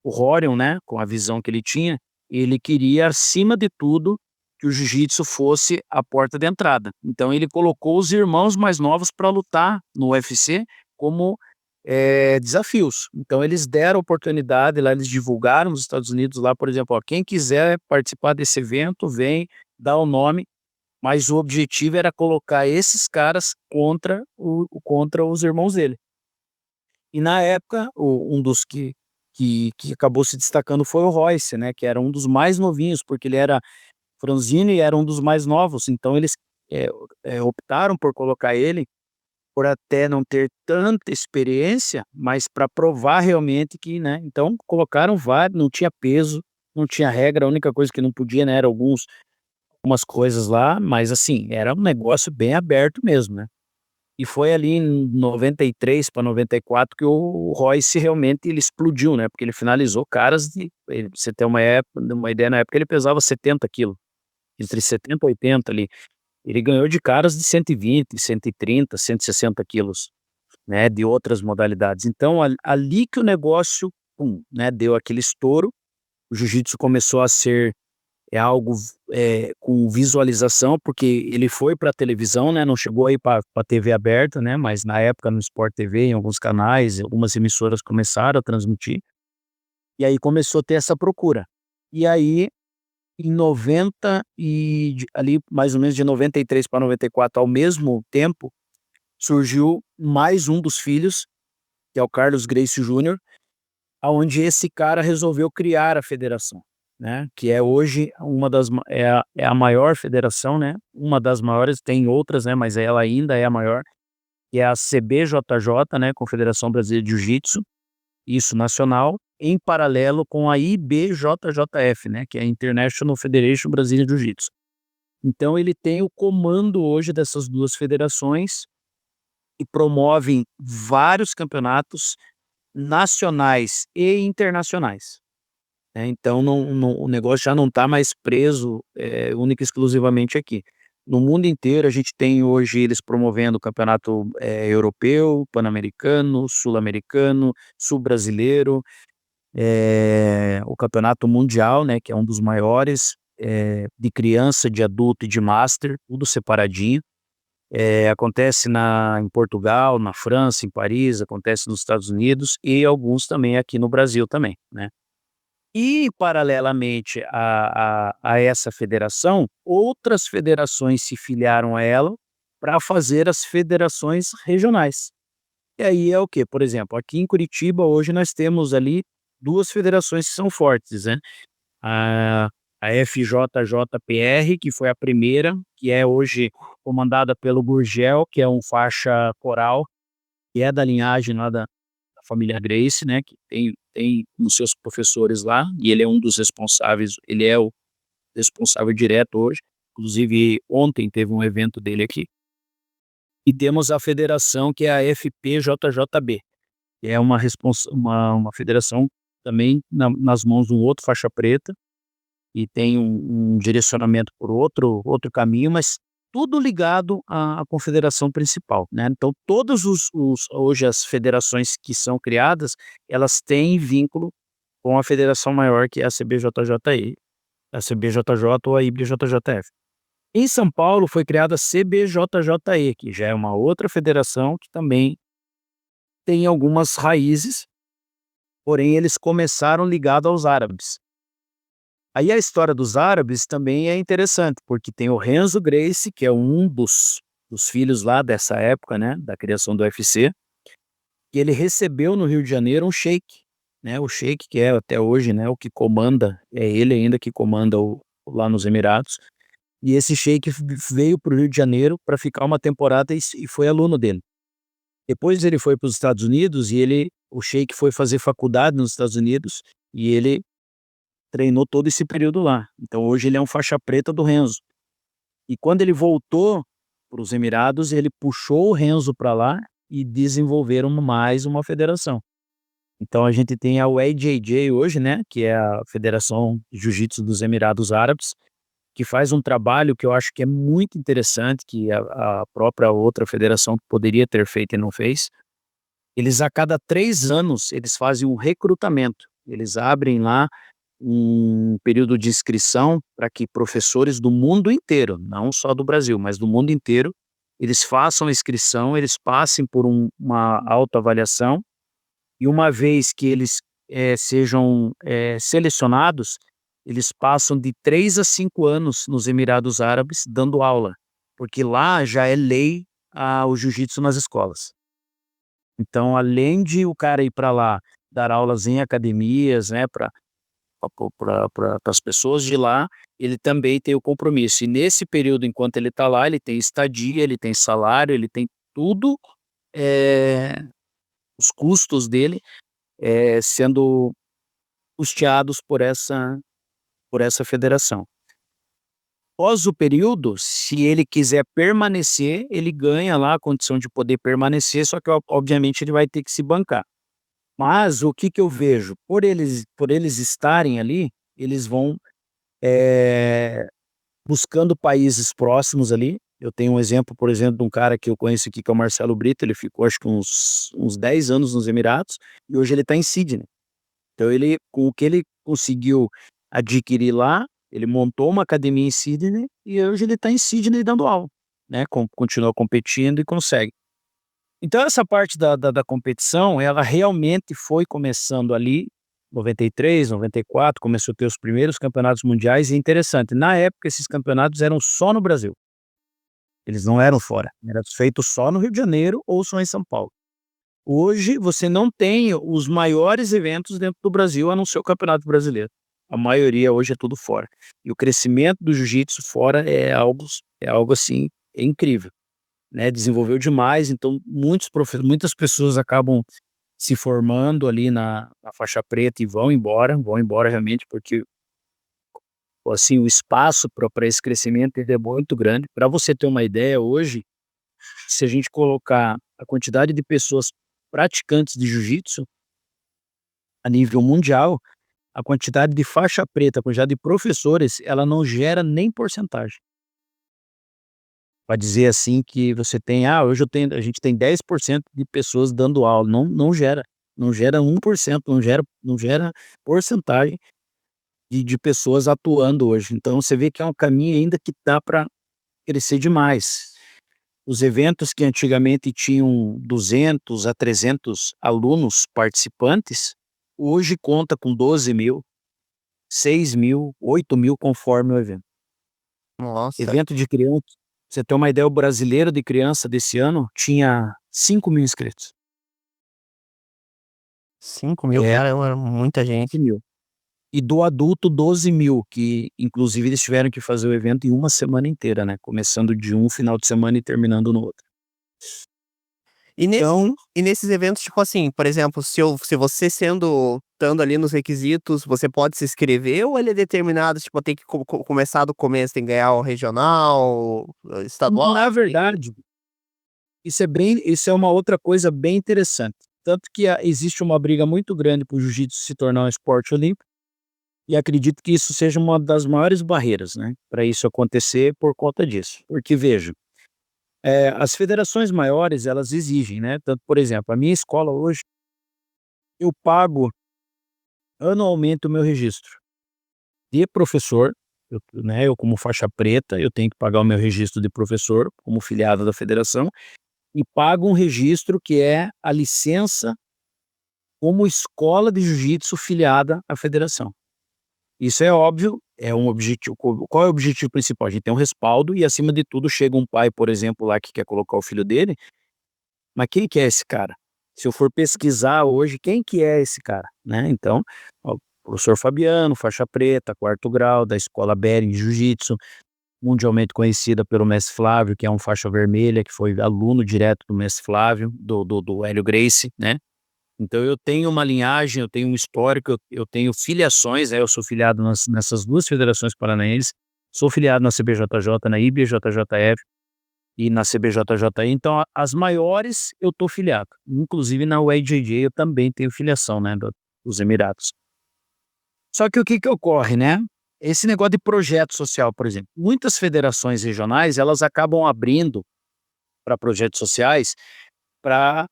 o Rorion, né, com a visão que ele tinha, ele queria, acima de tudo, que o jiu-jitsu fosse a porta de entrada. Então ele colocou os irmãos mais novos para lutar no UFC como desafios. Então eles deram oportunidade lá, eles divulgaram nos Estados Unidos lá, por exemplo, ó, quem quiser participar desse evento, vem, dá o nome, mas o objetivo era colocar esses caras contra os irmãos dele. E na época, um dos que acabou se destacando foi o Royce, né, que era um dos mais novinhos, porque ele era franzino e era um dos mais novos, então eles, optaram por colocar ele, por até não ter tanta experiência, mas para provar realmente que, né, então colocaram vários, não tinha peso, não tinha regra, a única coisa que não podia, né, era algumas coisas lá, mas assim, era um negócio bem aberto mesmo, né. E foi ali em 93 para 94 que o Royce realmente ele explodiu, né, porque ele finalizou caras pra você ter uma ideia, na época ele pesava 70 quilos, entre 70 e 80 ali. Ele ganhou de caras de 120, 130, 160 quilos, né, de outras modalidades. Então ali que o negócio, pum, né, deu aquele estouro, o jiu-jitsu começou a ser é algo com visualização, porque ele foi para a televisão, né? Não chegou aí para a TV aberta, né? Mas na época no Sport TV, em alguns canais, algumas emissoras começaram a transmitir. E aí começou a ter essa procura. E aí, em 90 ali mais ou menos de 93 para 94, ao mesmo tempo, surgiu mais um dos filhos, que é o Carlos Gracie Júnior, aonde esse cara resolveu criar a federação, né? Que é hoje é a maior federação, né? Uma das maiores, tem outras, né? Mas ela ainda é a maior, que é a CBJJ, né? Confederação Brasileira de Jiu-Jitsu, isso nacional, em paralelo com a IBJJF, né? Que é a International Federation Brazilian Jiu-Jitsu. Então ele tem o comando hoje dessas duas federações e promovem vários campeonatos nacionais e internacionais, né? Então o negócio já não está mais preso única e exclusivamente aqui. No mundo inteiro a gente tem hoje eles promovendo o campeonato europeu, pan-americano, sul-americano, sul-brasileiro, o campeonato mundial, né, que é um dos maiores, de criança, de adulto e de master, tudo separadinho. Acontece em Portugal, na França, em Paris, acontece nos Estados Unidos e alguns também aqui no Brasil também, né? E paralelamente a essa federação, outras federações se filiaram a ela para fazer as federações regionais. E aí é o quê? Por exemplo, aqui em Curitiba hoje nós temos ali 2 federações que são fortes, né? A a FJJPR, que foi a primeira, que é hoje comandada pelo Gurgel, que é um faixa coral, que é da linhagem lá da família Gracie, né, que tem os seus professores lá, e ele é um dos responsáveis, ele é o responsável direto hoje. Inclusive, ontem teve um evento dele aqui. E temos a federação, que é a FPJJB, que é uma federação também nas mãos de um outro faixa preta, e tem um direcionamento por outro caminho, mas tudo ligado à confederação principal, né? Então todos hoje as federações que são criadas, elas têm vínculo com a federação maior, que é a CBJJE, a CBJJ ou a IBJJF. Em São Paulo foi criada a CBJJE, que já é uma outra federação que também tem algumas raízes, porém eles começaram ligados aos árabes. Aí a história dos árabes também é interessante, porque tem o Renzo Gracie, que é um dos filhos lá dessa época, né, da criação do UFC, que ele recebeu no Rio de Janeiro um sheik, né, o sheik que é até hoje, né, o que comanda, é ele ainda que comanda lá nos Emirados, e esse sheik veio para o Rio de Janeiro para ficar uma temporada e foi aluno dele. Depois ele foi para os Estados Unidos e o sheik foi fazer faculdade nos Estados Unidos e ele treinou todo esse período lá. Então hoje ele é um faixa preta do Renzo. E quando ele voltou para os Emirados, ele puxou o Renzo para lá e desenvolveram mais uma federação. Então a gente tem a UAJJ hoje, né, que é a Federação de Jiu-Jitsu dos Emirados Árabes, que faz um trabalho que eu acho que é muito interessante, que a própria outra federação poderia ter feito e não fez. Eles a cada 3 anos, eles fazem um recrutamento. Eles abrem lá um período de inscrição para que professores do mundo inteiro, não só do Brasil, mas do mundo inteiro, eles façam a inscrição, eles passem por uma autoavaliação e uma vez que eles sejam selecionados, eles passam de 3 a 5 anos nos Emirados Árabes dando aula, porque lá já é lei o jiu-jitsu nas escolas. Então, além de o cara ir para lá dar aulas em academias, né, para as pessoas de lá, ele também tem o compromisso. E nesse período, enquanto ele está lá, ele tem estadia, ele tem salário, ele tem tudo, os custos dele sendo custeados por essa federação. Após o período, se ele quiser permanecer, ele ganha lá a condição de poder permanecer, só que obviamente ele vai ter que se bancar. Mas o que eu vejo? Por eles estarem ali, eles vão buscando países próximos ali. Eu tenho um exemplo, por exemplo, de um cara que eu conheço aqui, que é o Marcelo Brito. Ele ficou acho que uns 10 anos nos Emirados e hoje ele está em Sydney. Então com o que ele conseguiu adquirir lá, Ele montou uma academia em Sydney e hoje ele está em Sydney dando aula, né? Continua competindo e consegue. Então essa parte da competição, ela realmente foi começando ali, 93, 94, começou a ter os primeiros campeonatos mundiais, e é interessante, na época esses campeonatos eram só no Brasil, eles não eram fora, era feito só no Rio de Janeiro ou só em São Paulo. Hoje você não tem os maiores eventos dentro do Brasil, a não ser o Campeonato Brasileiro. A maioria hoje é tudo fora. E o crescimento do jiu-jitsu fora é algo assim, é incrível, né? Desenvolveu demais, então muitas pessoas acabam se formando ali na faixa preta e vão embora realmente, porque assim, o espaço para esse crescimento ele é muito grande. Para você ter uma ideia, hoje, se a gente colocar a quantidade de pessoas praticantes de jiu-jitsu a nível mundial, a quantidade de faixa preta, a quantidade de professores, ela não gera nem porcentagem. Para dizer assim que você tem, hoje a gente tem 10% de pessoas dando aula, não gera, não gera 1%, não gera porcentagem de pessoas atuando hoje. Então você vê que é um caminho ainda que dá para crescer demais. Os eventos que antigamente tinham 200 a 300 alunos participantes, hoje conta com 12.000, 6.000, 8.000 conforme o evento. Nossa, Evento de criança, pra você ter uma ideia, o brasileiro de criança desse ano tinha 5.000 inscritos. 5.000, É. caramba, era muita gente. 5.000. E do adulto, 12.000, que inclusive eles tiveram que fazer o evento em uma semana inteira, né? Começando de um final de semana e terminando no outro. E, Então, e nesses eventos, tipo assim, por exemplo, se você estando ali nos requisitos, você pode se inscrever ou ele é determinado, tipo, tem que começar do começo, tem que ganhar o regional, estadual? na verdade, isso é uma outra coisa bem interessante. Tanto que existe uma briga muito grande para o jiu-jitsu se tornar um esporte olímpico, e acredito que isso seja uma das maiores barreiras, né, para isso acontecer por conta disso. Porque, veja, as federações maiores, elas exigem, né, tanto, por exemplo, a minha escola hoje, eu pago anualmente o meu registro de professor, eu como faixa preta, eu tenho que pagar o meu registro de professor, como filiado da federação, e pago um registro que é a licença como escola de jiu-jitsu filiada à federação. Isso é óbvio, é um objetivo. Qual é o objetivo principal? A gente tem um respaldo e, acima de tudo, chega um pai, por exemplo, lá que quer colocar o filho dele, mas quem que é esse cara? Se eu for pesquisar hoje, quem que é esse cara, né? Então, ó, o professor Fabiano, faixa preta, 4º grau, da escola Bering de Jiu-Jitsu, mundialmente conhecida pelo mestre Flávio, que é um faixa vermelha, que foi aluno direto do mestre Flávio, do Hélio Gracie, né? Então eu tenho uma linhagem, eu tenho um histórico, eu tenho filiações, né? Eu sou filiado nessas duas federações paranaenses, sou filiado na CBJJ, na IBJJF e na CBJJI, então as maiores eu tô filiado, inclusive na UEJJ eu também tenho filiação, né, dos Emirados. Só que o que ocorre, né? Esse negócio de projeto social, por exemplo, muitas federações regionais, elas acabam abrindo para projetos sociais, para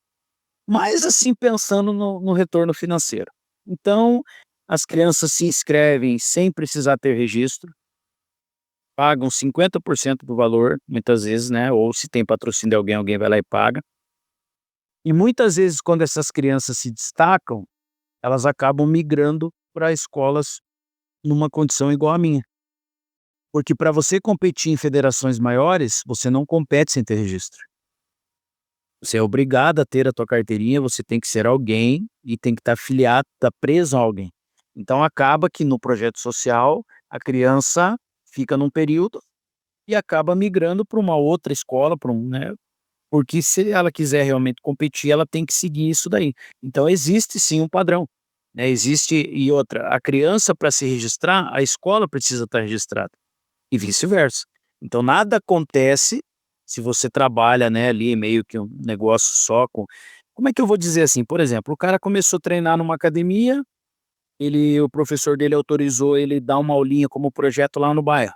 mais assim pensando no retorno financeiro. Então, as crianças se inscrevem sem precisar ter registro, pagam 50% do valor, muitas vezes, né? Ou se tem patrocínio de alguém, alguém vai lá e paga. E muitas vezes, quando essas crianças se destacam, elas acabam migrando para escolas numa condição igual à minha. Porque para você competir em federações maiores, você não compete sem ter registro. Você é obrigado a ter a tua carteirinha, você tem que ser alguém e tem que estar afiliado, estar preso a alguém. Então acaba que no projeto social, a criança fica num período e acaba migrando para uma outra escola, né? Porque se ela quiser realmente competir, ela tem que seguir isso daí. Então existe sim um padrão, né? Existe, e outra, a criança para se registrar, a escola precisa estar registrada e vice-versa. Então nada acontece se você trabalha, né, ali meio que um negócio só com, como é que eu vou dizer assim, por exemplo, o cara começou a treinar numa academia, o professor dele autorizou ele dar uma aulinha como projeto lá no bairro,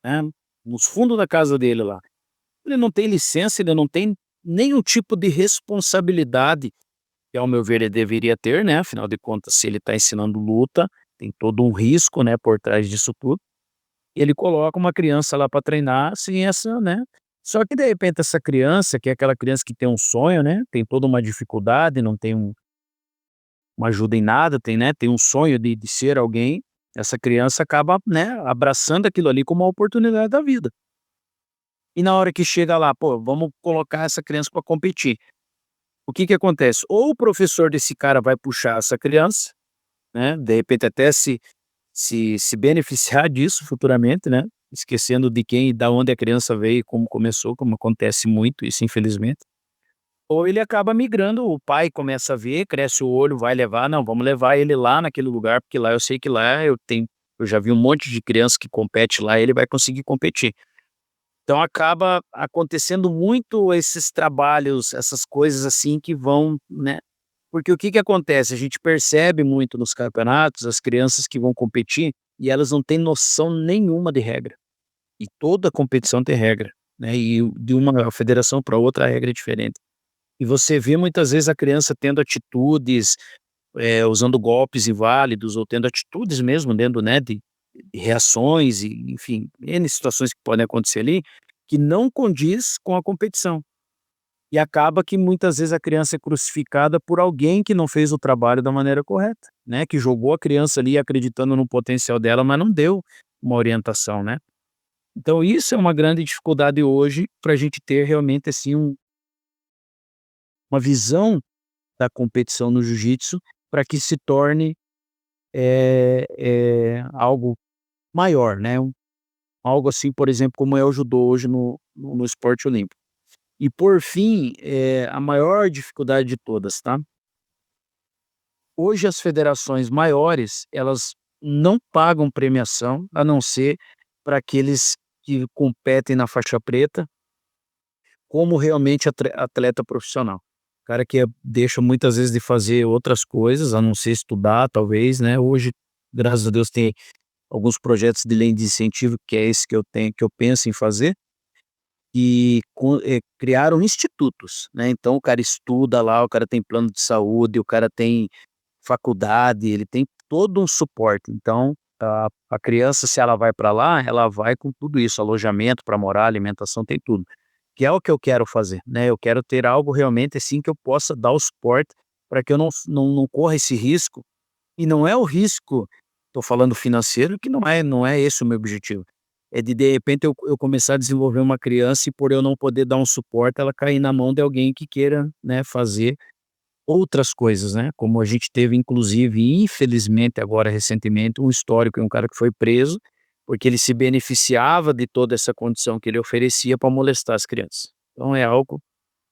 né, nos fundos da casa dele lá. Ele não tem licença, ele não tem nenhum tipo de responsabilidade, que ao meu ver ele deveria ter, né, afinal de contas, se ele está ensinando luta, tem todo um risco, né, por trás disso tudo. ele coloca uma criança lá para treinar sem essa, né. Só que de repente essa criança, que é aquela criança que tem um sonho, né, tem toda uma dificuldade, não tem uma ajuda em nada, tem, né, tem um sonho de ser alguém, essa criança acaba, né, abraçando aquilo ali como uma oportunidade da vida. E na hora que chega lá, pô, vamos colocar essa criança para competir. O que que acontece? Ou o professor desse cara vai puxar essa criança, né, de repente até se beneficiar disso futuramente, né, esquecendo de quem e da onde a criança veio e como começou, como acontece muito isso infelizmente. Ou ele acaba migrando, o pai começa a ver, cresce o olho, vai levar, não, vamos levar ele lá naquele lugar, porque lá eu sei que lá eu já vi um monte de criança que compete lá, ele vai conseguir competir. Então acaba acontecendo muito esses trabalhos, essas coisas assim que vão, né, porque o que que acontece? A gente percebe muito nos campeonatos, as crianças que vão competir, e elas não têm noção nenhuma de regra. E toda competição tem regra, né, e de uma federação para outra a regra é diferente. E você vê muitas vezes a criança tendo atitudes, usando golpes inválidos ou tendo atitudes mesmo dentro, né, de reações e enfim, N situações que podem acontecer ali, que não condiz com a competição. E acaba que muitas vezes a criança é crucificada por alguém que não fez o trabalho da maneira correta, né, que jogou a criança ali acreditando no potencial dela, mas não deu uma orientação, né. Então isso é uma grande dificuldade hoje para a gente ter realmente, assim, uma visão da competição no jiu-jitsu para que se torne, algo maior, né, algo assim, por exemplo, como é o judô hoje no esporte olímpico. E por fim, a maior dificuldade de todas, tá? Hoje as federações maiores, elas não pagam premiação, a não ser para aqueles que competem na faixa preta, como realmente atleta profissional. O cara que deixa muitas vezes de fazer outras coisas, a não ser estudar talvez, né, hoje, graças a Deus, tem alguns projetos de lei de incentivo, que é esse que eu tenho que eu penso em fazer, e criaram institutos, né, então o cara estuda lá, o cara tem plano de saúde, o cara tem faculdade, ele tem todo um suporte, então a criança se ela vai para lá, ela vai com tudo isso, alojamento para morar, alimentação, tem tudo. Que é o que eu quero fazer, né, eu quero ter algo realmente, assim, que eu possa dar o suporte para que eu não corra esse risco, e não é o risco, estou falando financeiro, que não é esse o meu objetivo, é de repente eu começar a desenvolver uma criança e por eu não poder dar um suporte, ela cair na mão de alguém que queira, né, fazer outras coisas, né, como a gente teve inclusive, infelizmente agora recentemente, um histórico de um cara que foi preso, porque ele se beneficiava de toda essa condição que ele oferecia para molestar as crianças. Então é algo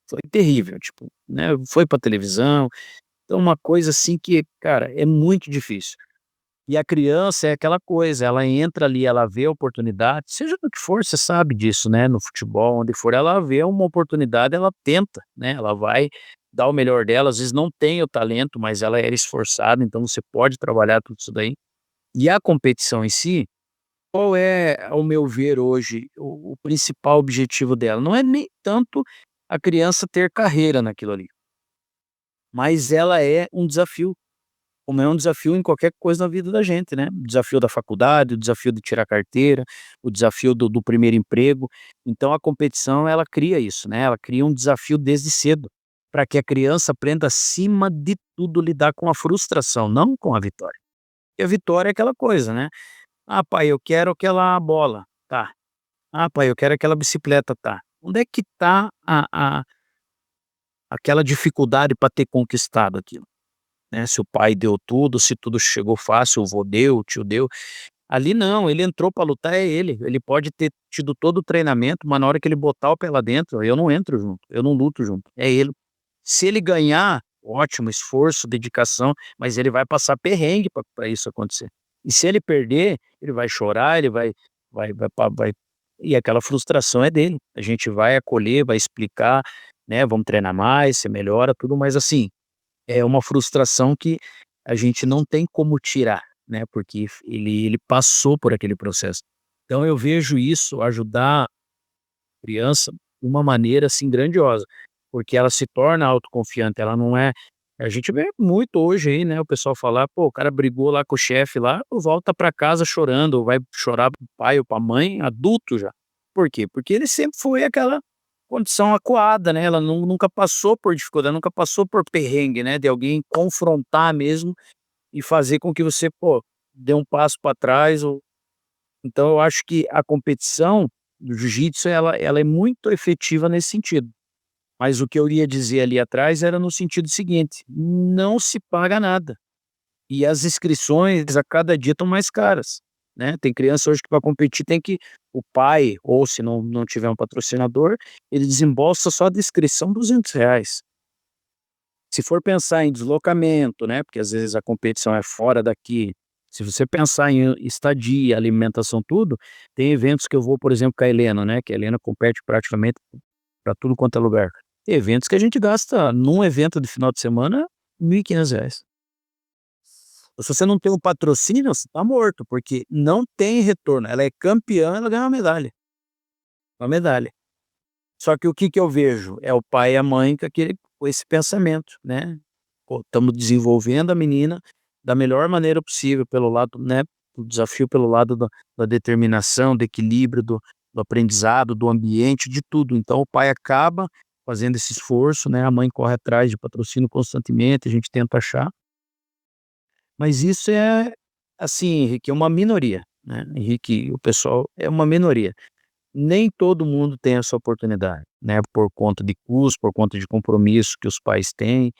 foi terrível, tipo, né, foi para televisão, então uma coisa assim que, cara, é muito difícil. E a criança é aquela coisa, ela entra ali, ela vê a oportunidade, seja no que for, você sabe disso, né, no futebol, onde for, ela vê uma oportunidade, ela tenta, né, ela vai dar o melhor dela, às vezes não tem o talento, mas ela era esforçada, então você pode trabalhar tudo isso daí. E a competição em si, qual é, ao meu ver hoje, o principal objetivo dela? Não é nem tanto a criança ter carreira naquilo ali, mas ela é um desafio. Como é um desafio em qualquer coisa na vida da gente, né, o desafio da faculdade, o desafio de tirar carteira, o desafio do primeiro emprego. Então a competição ela cria isso, né, ela cria um desafio desde cedo, para que a criança aprenda acima de tudo lidar com a frustração, não com a vitória. E a vitória é aquela coisa, né, "Ah pai, eu quero aquela bola", tá. "Ah pai, eu quero aquela bicicleta", tá. Onde é que tá a aquela dificuldade para ter conquistado aquilo? Né, se o pai deu tudo, se tudo chegou fácil, o vô deu, o tio deu. Ali não, ele entrou para lutar é ele pode ter tido todo o treinamento, mas na hora que ele botar o pé lá dentro, eu não entro junto, eu não luto junto, é ele. Se ele ganhar, ótimo, esforço, dedicação, mas ele vai passar perrengue para isso acontecer. E se ele perder, ele vai chorar, ele vai e aquela frustração é dele. A gente vai acolher, vai explicar, né, vamos treinar mais, você melhora tudo, mas assim, é uma frustração que a gente não tem como tirar, né, porque ele passou por aquele processo. Então eu vejo isso ajudar a criança de uma maneira, assim, grandiosa, porque ela se torna autoconfiante, ela não é A gente vê muito hoje aí, né, o pessoal falar: "Pô, o cara brigou lá com o chefe lá, volta pra casa chorando, ou vai chorar para o pai ou pra mãe, adulto já". Por quê? Porque ele sempre foi aquela condição acuada, né, ela nunca passou por dificuldade, nunca passou por perrengue, né, de alguém confrontar mesmo e fazer com que você, pô, dê um passo para trás ou então eu acho que a competição do jiu-jitsu ela é muito efetiva nesse sentido. Mas o que eu ia dizer ali atrás era no sentido seguinte: não se paga nada. E as inscrições a cada dia estão mais caras, né. Tem criança hoje que para competir tem que o pai, ou se não tiver um patrocinador, ele desembolsa só de inscrição R$ 200. Se for pensar em deslocamento, né, porque às vezes a competição é fora daqui, se você pensar em estadia, alimentação, tudo, tem eventos que eu vou, por exemplo, com a Helena, né, que a Helena compete praticamente para tudo quanto é lugar. Tem eventos que a gente gasta num evento de final de semana R$ 1.500. Se você não tem um patrocínio, você tá morto, porque não tem retorno. Ela é campeã, ela ganha uma medalha. Só que o que que eu vejo? É o pai e a mãe com esse pensamento, né. Pô, estamos desenvolvendo a menina da melhor maneira possível pelo lado, né, do desafio pelo lado da determinação, do equilíbrio, do aprendizado, do ambiente, de tudo. Então o pai acaba fazendo esse esforço, né, a mãe corre atrás de patrocínio constantemente, a gente tenta achar, mas isso é, assim, Henrique, é uma minoria, né, Henrique, o pessoal é uma minoria. Nem todo mundo tem essa oportunidade, né, por conta de custo, por conta de compromisso que os pais têm.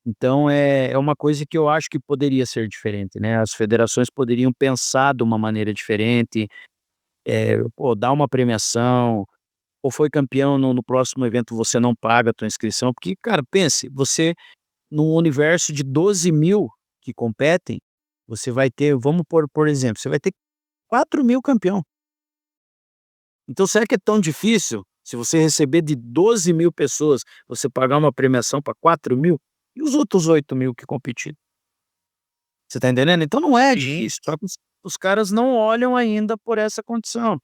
Então é uma coisa que eu acho que poderia ser diferente, né, as federações poderiam pensar de uma maneira diferente, pô, dar uma premiação, ou foi campeão no próximo evento você não paga a tua inscrição, porque, cara, pense, você num universo de 12.000 que competem, você vai ter, vamos por exemplo, você vai ter 4.000 campeão. Então será que é tão difícil, se você receber de 12.000 pessoas, você pagar uma premiação para 4.000? E os outros 8.000 que competiram? Você tá entendendo? Então não é difícil, só que os caras não olham ainda por essa condição.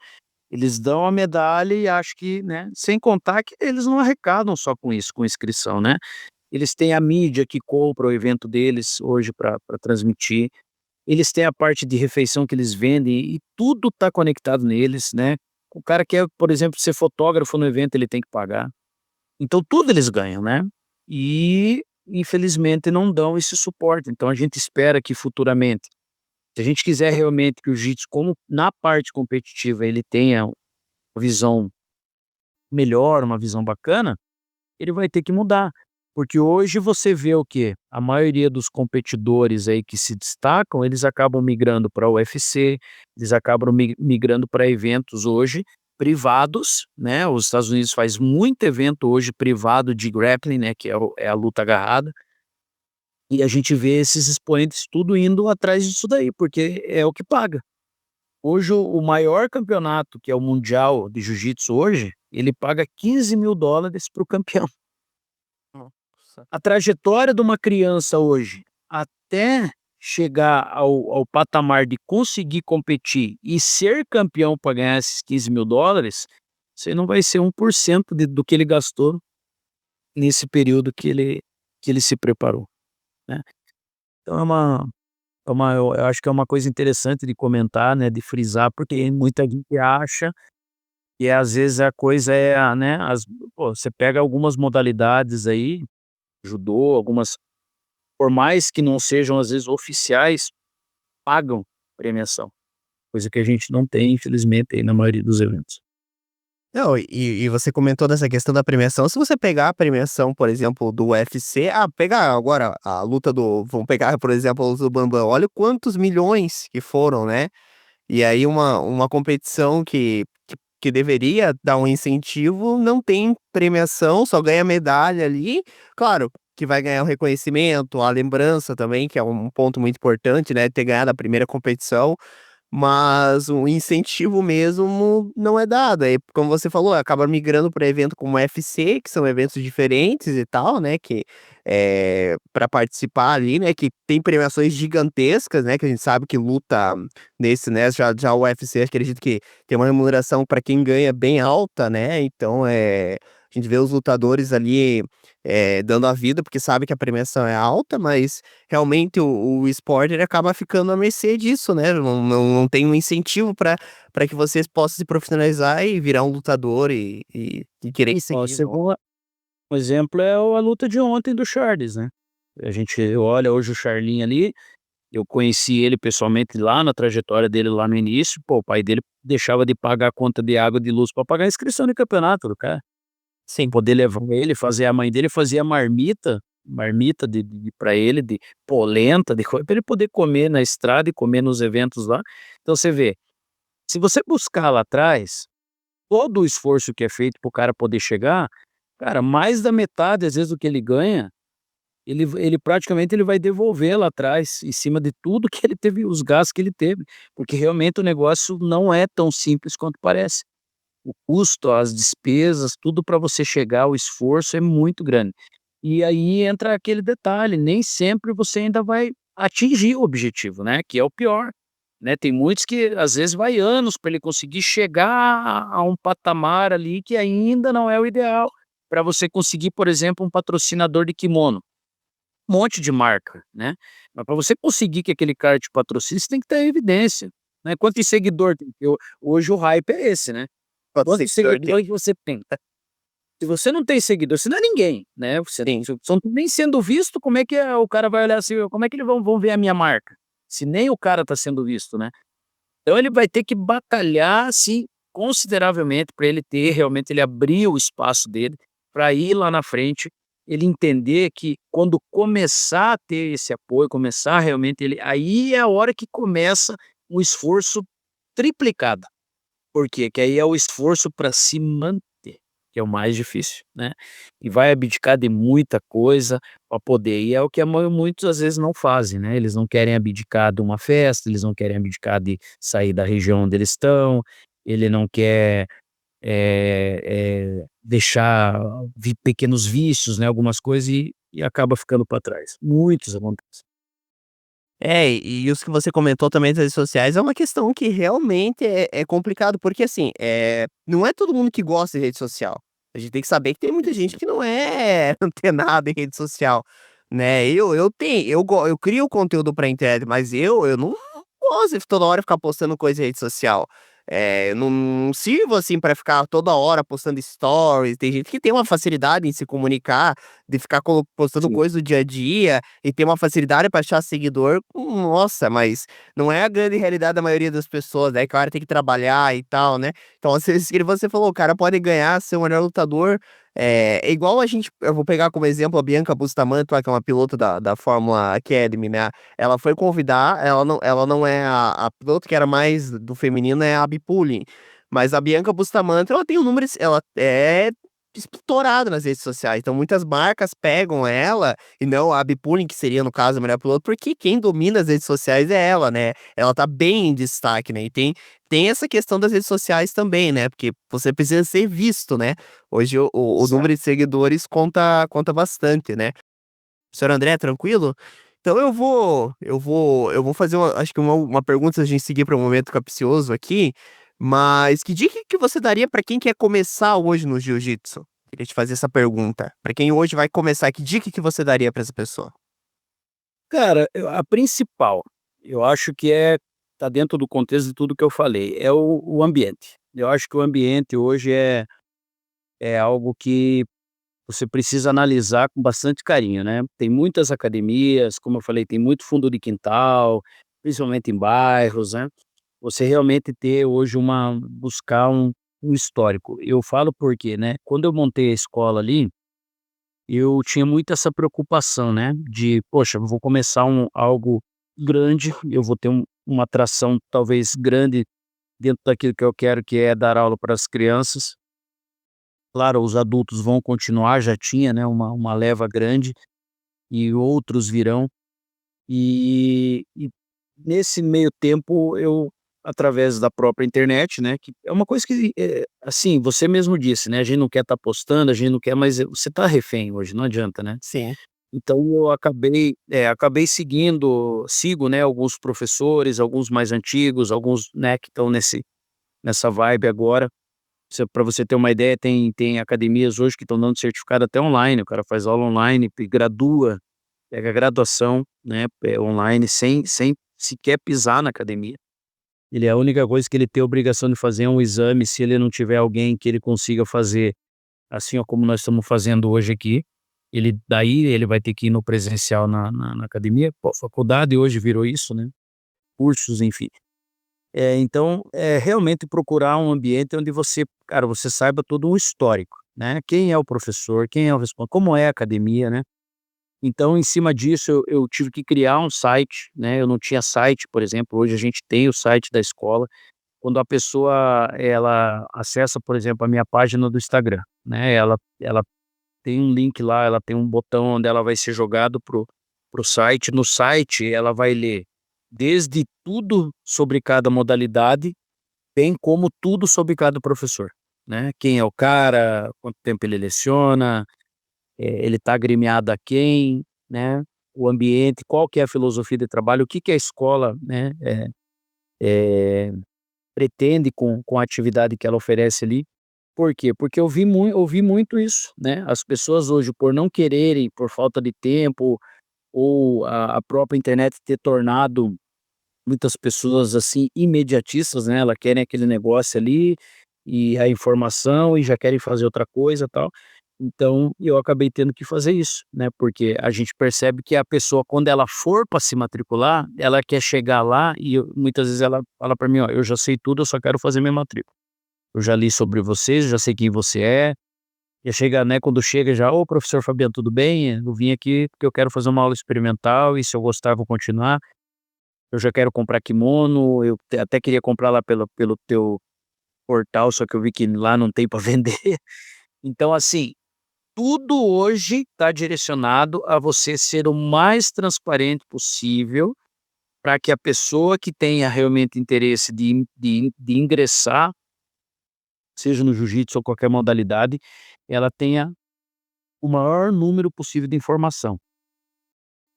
Eles dão a medalha e acho que, né, sem contar que eles não arrecadam só com isso, com inscrição, né. Eles têm a mídia que compra o evento deles hoje para transmitir, eles têm a parte de refeição que eles vendem e tudo tá conectado neles, né. O cara quer, por exemplo, ser fotógrafo no evento, ele tem que pagar. Então tudo eles ganham, né. E infelizmente não dão esse suporte, então a gente espera que futuramente, se a gente quiser realmente que o jiu-jitsu como na parte competitiva ele tenha uma visão melhor, uma visão bacana, ele vai ter que mudar. Porque hoje você vê o quê? A maioria dos competidores aí que se destacam, eles acabam migrando para o UFC, eles acabam migrando para eventos hoje privados, né? Os Estados Unidos faz muito evento hoje privado de grappling, né? Que é a luta agarrada. E a gente vê esses expoentes tudo indo atrás disso daí, porque é o que paga. Hoje o maior campeonato, que é o mundial de jiu-jitsu hoje, ele paga US$ 15.000 para o campeão. Nossa. A trajetória de uma criança hoje, até chegar ao patamar de conseguir competir e ser campeão para ganhar esses US$ 15.000, você não vai ser 1% do que ele gastou nesse período que ele se preparou, né. Então eu acho que é uma coisa interessante de comentar, né, de frisar, porque muita gente acha que às vezes a coisa é né, você pega algumas modalidades aí, judô, algumas por mais que não sejam às vezes oficiais, pagam premiação, coisa que a gente não tem infelizmente aí na maioria dos eventos. Não, e você comentou dessa questão da premiação, se você pegar a premiação, por exemplo, do UFC, pegar agora a luta vamos pegar, por exemplo, a luta do Bambam, olha quantos milhões que foram, né. E aí uma competição que deveria dar um incentivo, não tem premiação, só ganha medalha ali. Claro que vai ganhar o reconhecimento, a lembrança também, que é um ponto muito importante, né, ter ganhado a primeira competição, mas o incentivo mesmo não é dado. Aí, como você falou, acaba migrando para evento como o UFC, que são eventos diferentes e tal, né, que, pra participar ali, né, que tem premiações gigantescas, né, que a gente sabe que luta nesse, né, já o UFC acredito que tem uma remuneração para quem ganha bem alta, né, então, A gente vê os lutadores ali, dando a vida, porque sabe que a premiação é alta, mas realmente o esporte ele acaba ficando à mercê disso, né, não tem um incentivo para que vocês possam se profissionalizar e virar um lutador e querer Ó, seguir, você não. um exemplo é a luta de ontem do Charles, né. A gente olha hoje o Charlinho ali, eu conheci ele pessoalmente lá na trajetória dele lá no início, pô, o pai dele deixava de pagar a conta de água, de luz pra pagar a inscrição de campeonato do cara. Sim. Poder levar ele, fazer a mãe dele fazia marmita de pra ele, de polenta, de coisa pra ele poder comer na estrada e comer nos eventos lá. Então você vê, se você buscar lá atrás, todo o esforço que é feito para o cara poder chegar, cara, mais da metade, às vezes, do que ele ganha, ele praticamente ele vai devolver lá atrás, em cima de tudo que ele teve, os gastos que ele teve, porque realmente o negócio não é tão simples quanto parece. O custo, as despesas, tudo para você chegar, o esforço é muito grande. E aí entra aquele detalhe, nem sempre você ainda vai atingir o objetivo, né, que é o pior, né. Tem muitos que às vezes vai anos para ele conseguir chegar a um patamar ali que ainda não é o ideal, para você conseguir, por exemplo, um patrocinador de kimono, um monte de marca, né. Mas para você conseguir que aquele cara te patrocine, você tem que ter evidência, né. Quantos seguidor tem? Hoje o hype é esse, né. Pode ser Quantos seguidor dele. seguidores você tem? Se você não tem seguidor, você não é ninguém, né, Sim. você não tá nem sendo visto, como é que o cara vai olhar assim, como é que eles vão ver a minha marca? Se nem o cara tá sendo visto, né. Então ele vai ter que batalhar, assim, consideravelmente para ele ter realmente ele abrir o espaço dele, para ir lá na frente, ele entender que quando começar a ter esse apoio, começar realmente ele aí é a hora que começa um esforço triplicado. Por quê? Que aí é o esforço para se manter, que é o mais difícil, né. E vai abdicar de muita coisa para poder e é o que a muitos às vezes não fazem, né, eles não querem abdicar de uma festa, eles não querem abdicar de sair da região onde eles estão, ele não quer, deixar pequenos vícios, né, algumas coisas e acaba ficando para trás. Muitos acontecem. E isso que você comentou também das redes sociais é uma questão que realmente é complicado, porque assim, não é todo mundo que gosta de rede social. A gente tem que saber que tem muita gente que não é antenada em rede social, né. Eu crio conteúdo pra internet, mas eu não gosto de toda hora ficar postando coisa em rede social. Eu não sirvo, assim, pra ficar toda hora postando stories. Tem gente que tem uma facilidade em se comunicar, de ficar postando Sim. coisa do dia a dia e ter uma facilidade pra achar seguidor, nossa, mas não é a grande realidade da maioria das pessoas, né, que o cara tem que trabalhar e tal, né. Então, às vezes, que nem você falou, o cara pode ganhar, ser o melhor lutador, é igual eu vou pegar como exemplo a Bianca Bustamante lá, que é uma piloto da Fórmula Academy, né, ela foi convidar ela não é a piloto que era mais do feminino é a Abby Pulling, mas a Bianca Bustamante, ela tem um número ela é estourada nas redes sociais, então muitas marcas pegam ela, e não a Abby Pulling, que seria no caso a melhor piloto, porque quem domina as redes sociais é ela, né, ela tá bem em destaque, né, e tem essa questão das redes sociais também, né, porque você precisa ser visto, né, hoje o número de seguidores conta bastante, né. Senhor André, tranquilo? Então eu vou fazer acho que uma pergunta, a gente seguir para um momento capcioso aqui, mas que dica que você daria para quem quer começar hoje no jiu-jitsu? Queria te fazer essa pergunta. Para quem hoje vai começar, que dica que você daria para essa pessoa? Cara, a principal, eu acho que tá dentro do contexto de tudo que eu falei, é o ambiente. Eu acho que o ambiente hoje é algo que você precisa analisar com bastante carinho, né. Tem muitas academias, como eu falei, tem muito fundo de quintal, principalmente em bairros, né. Você realmente ter hoje buscar um histórico. Eu falo porque, né, quando eu montei a escola ali, eu tinha muito essa preocupação, né, de: "Poxa, eu vou começar algo grande, eu vou ter uma atração talvez grande dentro daquilo que eu quero, que é dar aula para as crianças". Claro, os adultos vão continuar, já tinha, né, uma leva grande e outros virão. E nesse meio tempo eu, através da própria internet, né, que é uma coisa que, assim, você mesmo disse, né, a gente não quer estar postando, a gente não quer, mas você tá refém hoje, não adianta, né. Sim. Então eu acabei sigo, né, alguns professores, alguns mais antigos, alguns, né, que estão nessa vibe agora. Para você ter uma ideia, tem academias hoje que estão dando certificado até online, o cara faz aula online, gradua, pega a graduação, né, online, sem sequer pisar na academia. A única coisa que ele tem a obrigação de fazer é um exame, se ele não tiver alguém que ele consiga fazer, assim, ó, como nós estamos fazendo hoje aqui, daí ele vai ter que ir no presencial na academia. Pô, a faculdade hoje virou isso, né, cursos, enfim. Então, realmente procurar um ambiente onde você, cara, você saiba todo o histórico, né, quem é o professor, quem é o responsável, como é a academia, né. Então, em cima disso, eu tive que criar um site, né, eu não tinha site, por exemplo, hoje a gente tem o site da escola. Quando a pessoa, ela acessa, por exemplo, a minha página do Instagram, né, ela tem um link lá, ela tem um botão onde ela vai ser jogado pro site. No site, ela vai ler desde tudo sobre cada modalidade, bem como tudo sobre cada professor, né, quem é o cara, quanto tempo ele leciona, ele está agremiado a quem, né, o ambiente, qual que é a filosofia de trabalho, o que que a escola, né, eh, pretende com a atividade que ela oferece ali. Por quê? Porque eu vi muito isso, né, as pessoas hoje, por não quererem, por falta de tempo, ou a própria internet ter tornado muitas pessoas, assim, imediatistas, né, elas querem aquele negócio ali, e a informação, e já querem fazer outra coisa, tal. Então, eu acabei tendo que fazer isso, né, porque a gente percebe que a pessoa, quando ela for para se matricular, ela quer chegar lá e muitas vezes ela fala para mim: "Ó, eu já sei tudo, eu só quero fazer minha matrícula. Eu já li sobre vocês, já sei quem você é". Já chega, né, quando chega já: "Ô, professor Fabiano, tudo bem? Eu vim aqui porque eu quero fazer uma aula experimental e se eu gostar eu vou continuar. Eu já quero comprar kimono, eu até queria comprar lá pelo teu portal, só que eu vi que lá não tem para vender". Então, assim, tudo hoje está direcionado a você ser o mais transparente possível, para que a pessoa que tenha realmente interesse de ingressar, seja no jiu-jitsu ou qualquer modalidade, ela tenha o maior número possível de informação.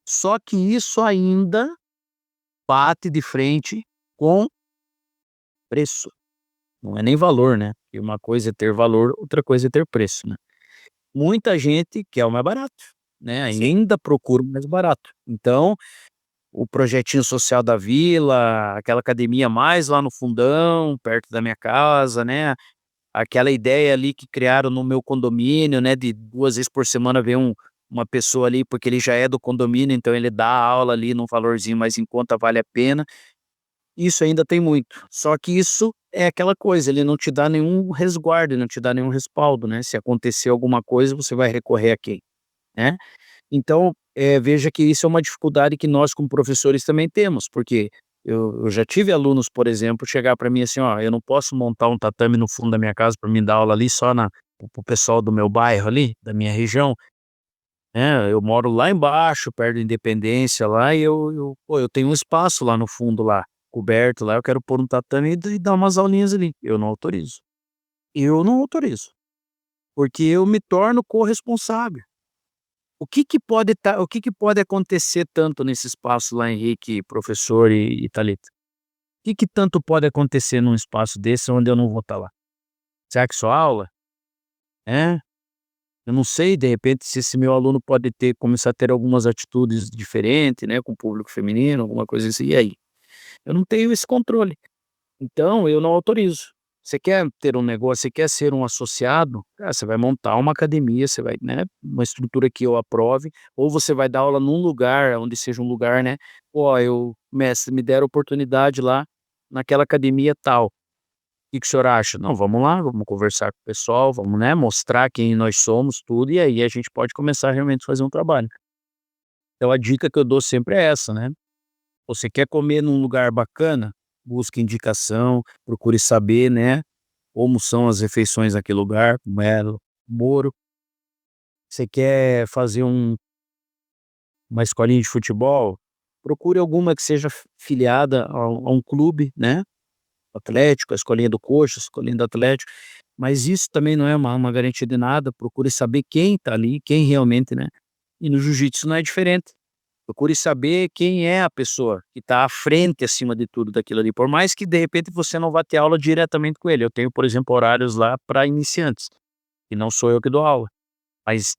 Só que isso ainda bate de frente com preço, não é nem valor, né, e uma coisa é ter valor, outra coisa é ter preço, né. Muita gente quer o mais barato, né, ainda procura o mais barato. Então, o projetinho social da vila, aquela academia mais lá no fundão, perto da minha casa, né, aquela ideia ali que criaram no meu condomínio, né, de 2 vezes por semana ver uma pessoa ali, porque ele já é do condomínio, então ele dá aula ali num valorzinho mais em conta, vale a pena. Isso ainda tem muito, só que isso é aquela coisa, ele não te dá nenhum resguardo, ele não te dá nenhum respaldo, né, se acontecer alguma coisa, você vai recorrer a quem, né? Então, veja que isso é uma dificuldade que nós como professores também temos, porque eu já tive alunos, por exemplo, chegar para mim assim: "Ó, eu não posso montar um tatame no fundo da minha casa para mim dar aula ali só para o pessoal do meu bairro ali, da minha região, né, eu moro lá embaixo, perto da Independência lá e pô, eu tenho um espaço lá no fundo lá, coberto lá, eu quero pôr um tatame e dar umas aulinhas ali". Eu não autorizo. Eu não autorizo, porque eu me torno corresponsável. O que que pode acontecer tanto nesse espaço lá, Henrique, professor e Thalita? O que que tanto pode acontecer num espaço desse onde eu não vou estar lá? Será que só aula? É? Eu não sei, de repente, se esse meu aluno pode começar a ter algumas atitudes diferentes, né, com o público feminino, alguma coisa assim, e aí? Eu não tenho esse controle. Então, eu não autorizo. Você quer ter um negócio, você quer ser um associado, cara, você vai montar uma academia, você vai, né, uma estrutura que eu aprove, ou você vai dar aula num lugar, onde seja um lugar, né, "Ó, mestre, me deram oportunidade lá naquela academia tal, o que que o senhor acha?". "Não, vamos lá, vamos conversar com o pessoal, vamos, né, mostrar quem nós somos, tudo, e aí a gente pode começar realmente a fazer um trabalho". Então a dica que eu dou sempre é essa, né. Você quer comer num lugar bacana? Busque indicação, procure saber, né, como são as refeições naquele lugar, como é o Moro. Você quer fazer uma escolinha de futebol? Procure alguma que seja filiada a um clube, né, Atlético, a escolinha do Coxa, a escolinha do Atlético, mas isso também não é uma garantia de nada, procure saber quem está ali, quem realmente, né. E no jiu-jitsu não é diferente. Procure saber quem é a pessoa que está à frente, acima de tudo, daquilo ali. Por mais que, de repente, você não vá ter aula diretamente com ele. Eu tenho, por exemplo, horários lá para iniciantes, e não sou eu que dou aula. Mas,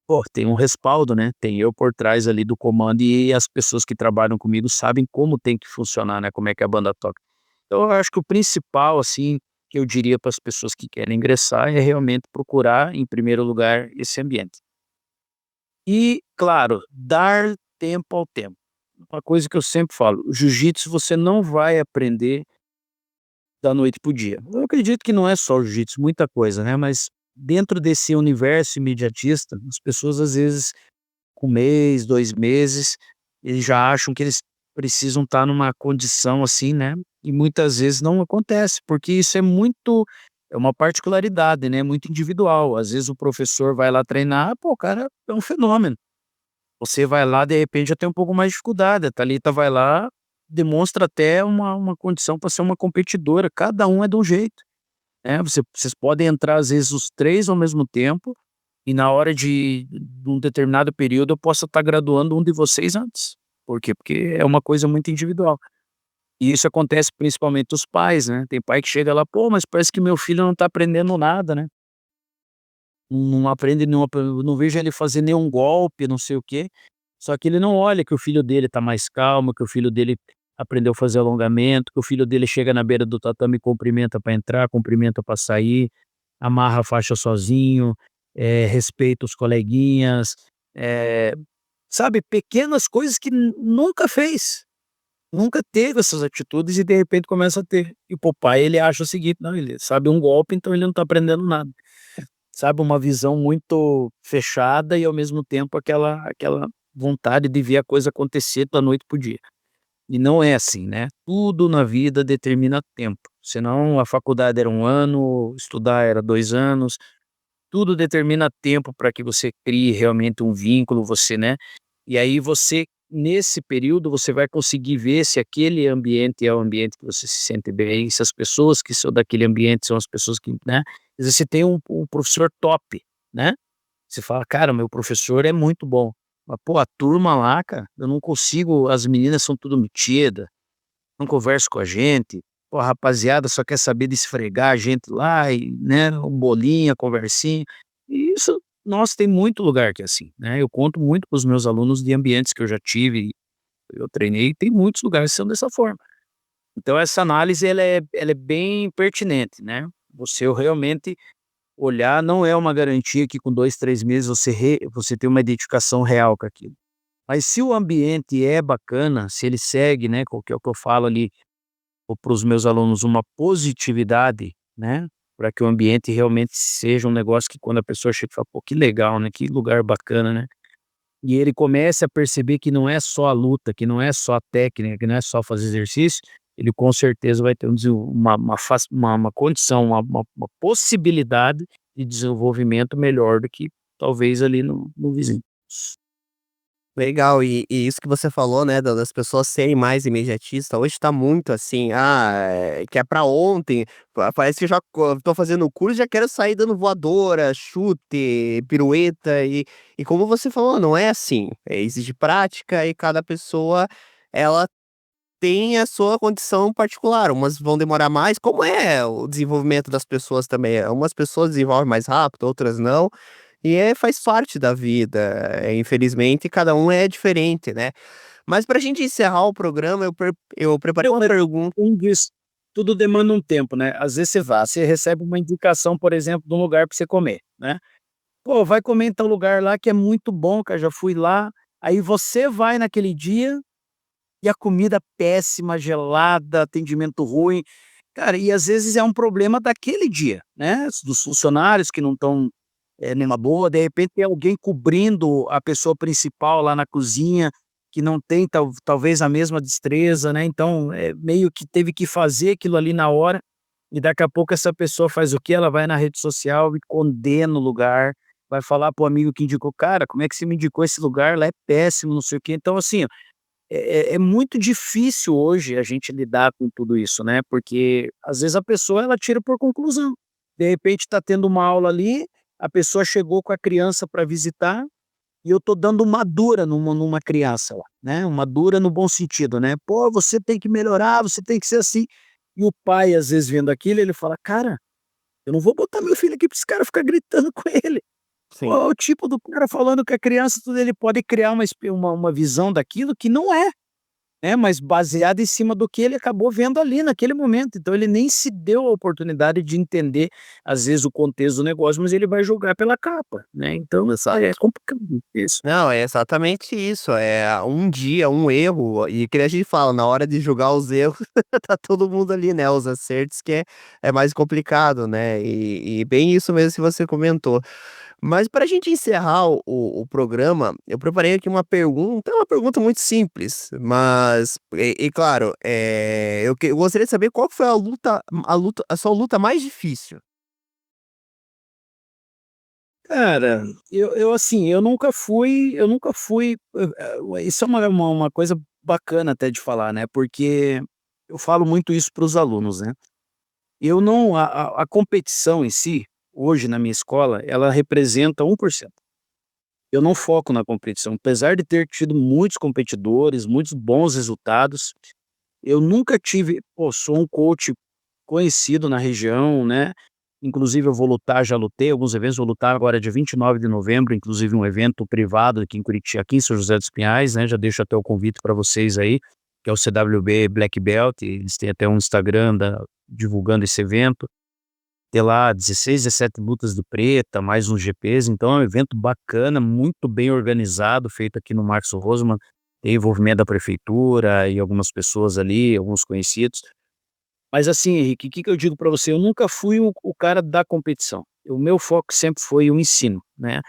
pô, tem um respaldo, né? Tem eu por trás ali do comando e as pessoas que trabalham comigo sabem como tem que funcionar, né? Como é que a banda toca. Então, eu acho que o principal, assim, que eu diria para as pessoas que querem ingressar é realmente procurar, em primeiro lugar, esse ambiente. E, claro, dar tempo ao tempo. Uma coisa que eu sempre falo, o jiu-jitsu você não vai aprender da noite para o dia. Eu acredito que não é só o jiu-jitsu, muita coisa, né, mas dentro desse universo imediatista, as pessoas às vezes com 1 mês, 2 meses, eles já acham que eles precisam estar numa condição assim, né, e muitas vezes não acontece, porque isso é uma particularidade, né, muito individual. Às vezes o professor vai lá treinar, pô, o cara é um fenômeno. Você vai lá, de repente, já tem um pouco mais de dificuldade. A Thalita vai lá, demonstra até uma condição para ser uma competidora. Cada um é de um jeito, né. Vocês podem entrar, às vezes, os 3 ao mesmo tempo, e na hora de um determinado período eu possa estar graduando um de vocês antes. Por quê? Porque é uma coisa muito individual. E isso acontece principalmente os pais, né. Tem pai que chega lá: "Pô, mas parece que meu filho não está aprendendo nada, né. Não aprende nenhuma, não vejo ele fazer nenhum golpe, não sei o quê". Só que ele não olha que o filho dele tá mais calmo, que o filho dele aprendeu a fazer alongamento, que o filho dele chega na beira do tatame e cumprimenta para entrar, cumprimenta para sair, amarra a faixa sozinho, respeita os coleguinhas, eh, sabe, pequenas coisas que nunca fez, nunca teve essas atitudes e de repente começa a ter. E para o pai ele acha o seguinte: "Não, ele sabe um golpe, então ele não tá aprendendo nada". Sabe, uma visão muito fechada e ao mesmo tempo aquela vontade de ver a coisa acontecer da noite para o dia. E não é assim, né, tudo na vida determina tempo, senão a faculdade era 1 ano, estudar era 2 anos, tudo determina tempo para que você crie realmente um vínculo, você, né, e aí você, nesse período, você vai conseguir ver se aquele ambiente é o ambiente que você se sente bem, se as pessoas que são daquele ambiente são as pessoas que, né, às vezes você tem um professor top, né, você fala: "Cara, meu professor é muito bom", mas pô, a turma lá, cara, eu não consigo, as meninas são tudo metida, não conversa com a gente, pô, a rapaziada só quer saber de esfregar a gente lá e, né, um bolinha, conversinha, e isso, nossa, tem muito lugar que é assim, né, eu conto muito para os meus alunos de ambientes que eu já tive, eu treinei, tem muitos lugares que são dessa forma. Então essa análise ela é bem pertinente, né, você realmente olhar, não é uma garantia que com 2, 3 meses você tem uma identificação real com aquilo. Mas se o ambiente é bacana, se ele segue, né, que é o que eu falo ali para os meus alunos, uma positividade, né, para que o ambiente realmente seja um negócio que quando a pessoa chega e fala: "Pô, que legal, né, que lugar bacana, né". E ele comece a perceber que não é só a luta, que não é só a técnica, que não é só fazer exercício, ele com certeza vai ter uma condição, uma possibilidade de desenvolvimento melhor do que talvez ali no vizinho. Legal, e isso que você falou, né, das pessoas serem mais imediatistas, hoje tá muito assim, que é pra ontem, parece que eu já tô fazendo o curso, já quero sair dando voadora, chute, pirueta, e como você falou, não é assim, exige prática e cada pessoa, ela tem a sua condição particular, umas vão demorar mais, como é o desenvolvimento das pessoas também, umas pessoas desenvolvem mais rápido, outras não, e faz parte da vida, infelizmente cada um é diferente, né. Mas pra gente encerrar o programa eu preparei Não, uma mas pergunta. como diz, tudo demanda um tempo, né. Às vezes você recebe uma indicação, por exemplo, de um lugar para você comer, né. "Pô, vai comer em tal lugar lá que é muito bom, cara, já fui lá". Aí você vai naquele dia e a comida péssima, gelada, atendimento ruim. Cara, e às vezes é um problema daquele dia, né, dos funcionários que não estão, numa boa, de repente tem alguém cobrindo a pessoa principal lá na cozinha, que não tem talvez a mesma destreza, né, então, meio que teve que fazer aquilo ali na hora, e daqui a pouco essa pessoa faz o quê? Ela vai na rede social e condena o lugar, vai falar para o amigo que indicou: "Cara, como é que você me indicou esse lugar? Lá é péssimo, não sei o quê". Então assim, é muito difícil hoje a gente lidar com tudo isso, né, porque às vezes a pessoa ela tira por conclusão. De repente está tendo uma aula ali, a pessoa chegou com a criança para visitar, e eu tô dando uma dura numa criança lá, né? Uma dura no bom sentido, né? Pô, você tem que melhorar, você tem que ser assim. E o pai, às vezes, vendo aquilo, ele fala: cara, eu não vou botar meu filho aqui para esse cara ficar gritando com ele. Pô, Sim. é o tipo do cara falando que a criança, tudo ele pode criar uma visão daquilo que não é, né, mas baseado em cima do que ele acabou vendo ali naquele momento. Então ele nem se deu a oportunidade de entender, às vezes, o contexto do negócio, mas ele vai julgar pela capa, né. Então é complicado isso. Não, é exatamente isso, é um dia, um erro, e que nem a gente fala, na hora de julgar os erros, tá todo mundo ali, né, os acertos que é mais complicado, né, e bem isso mesmo que você comentou. Mas para a gente encerrar o programa, eu preparei aqui uma pergunta, é uma pergunta muito simples, mas e claro, eu gostaria de saber qual foi a sua luta mais difícil? Cara, assim, eu nunca fui, isso é uma coisa bacana até de falar, né, porque eu falo muito isso para os alunos, né. Eu não a competição em si, hoje na minha escola, ela representa 1%. Eu não foco na competição, apesar de ter tido muitos competidores, muitos bons resultados, eu nunca tive sou um coach conhecido na região, né, inclusive eu vou lutar, já lutei alguns eventos, vou lutar agora dia 29 de novembro, inclusive um evento privado aqui em Curitiba, aqui em São José dos Pinhais, né, já deixo até o convite para vocês aí, que é o CWB Black Belt, eles têm até um Instagram divulgando esse evento. Ter lá 16, 17 lutas do preta, mais uns GPs, então é um evento bacana, muito bem organizado, feito aqui no Marcos Rosman, tem envolvimento da prefeitura e algumas pessoas ali, alguns conhecidos. Mas assim, Henrique, o que que eu digo para você, eu nunca fui o cara da competição, o meu foco sempre foi o ensino, né.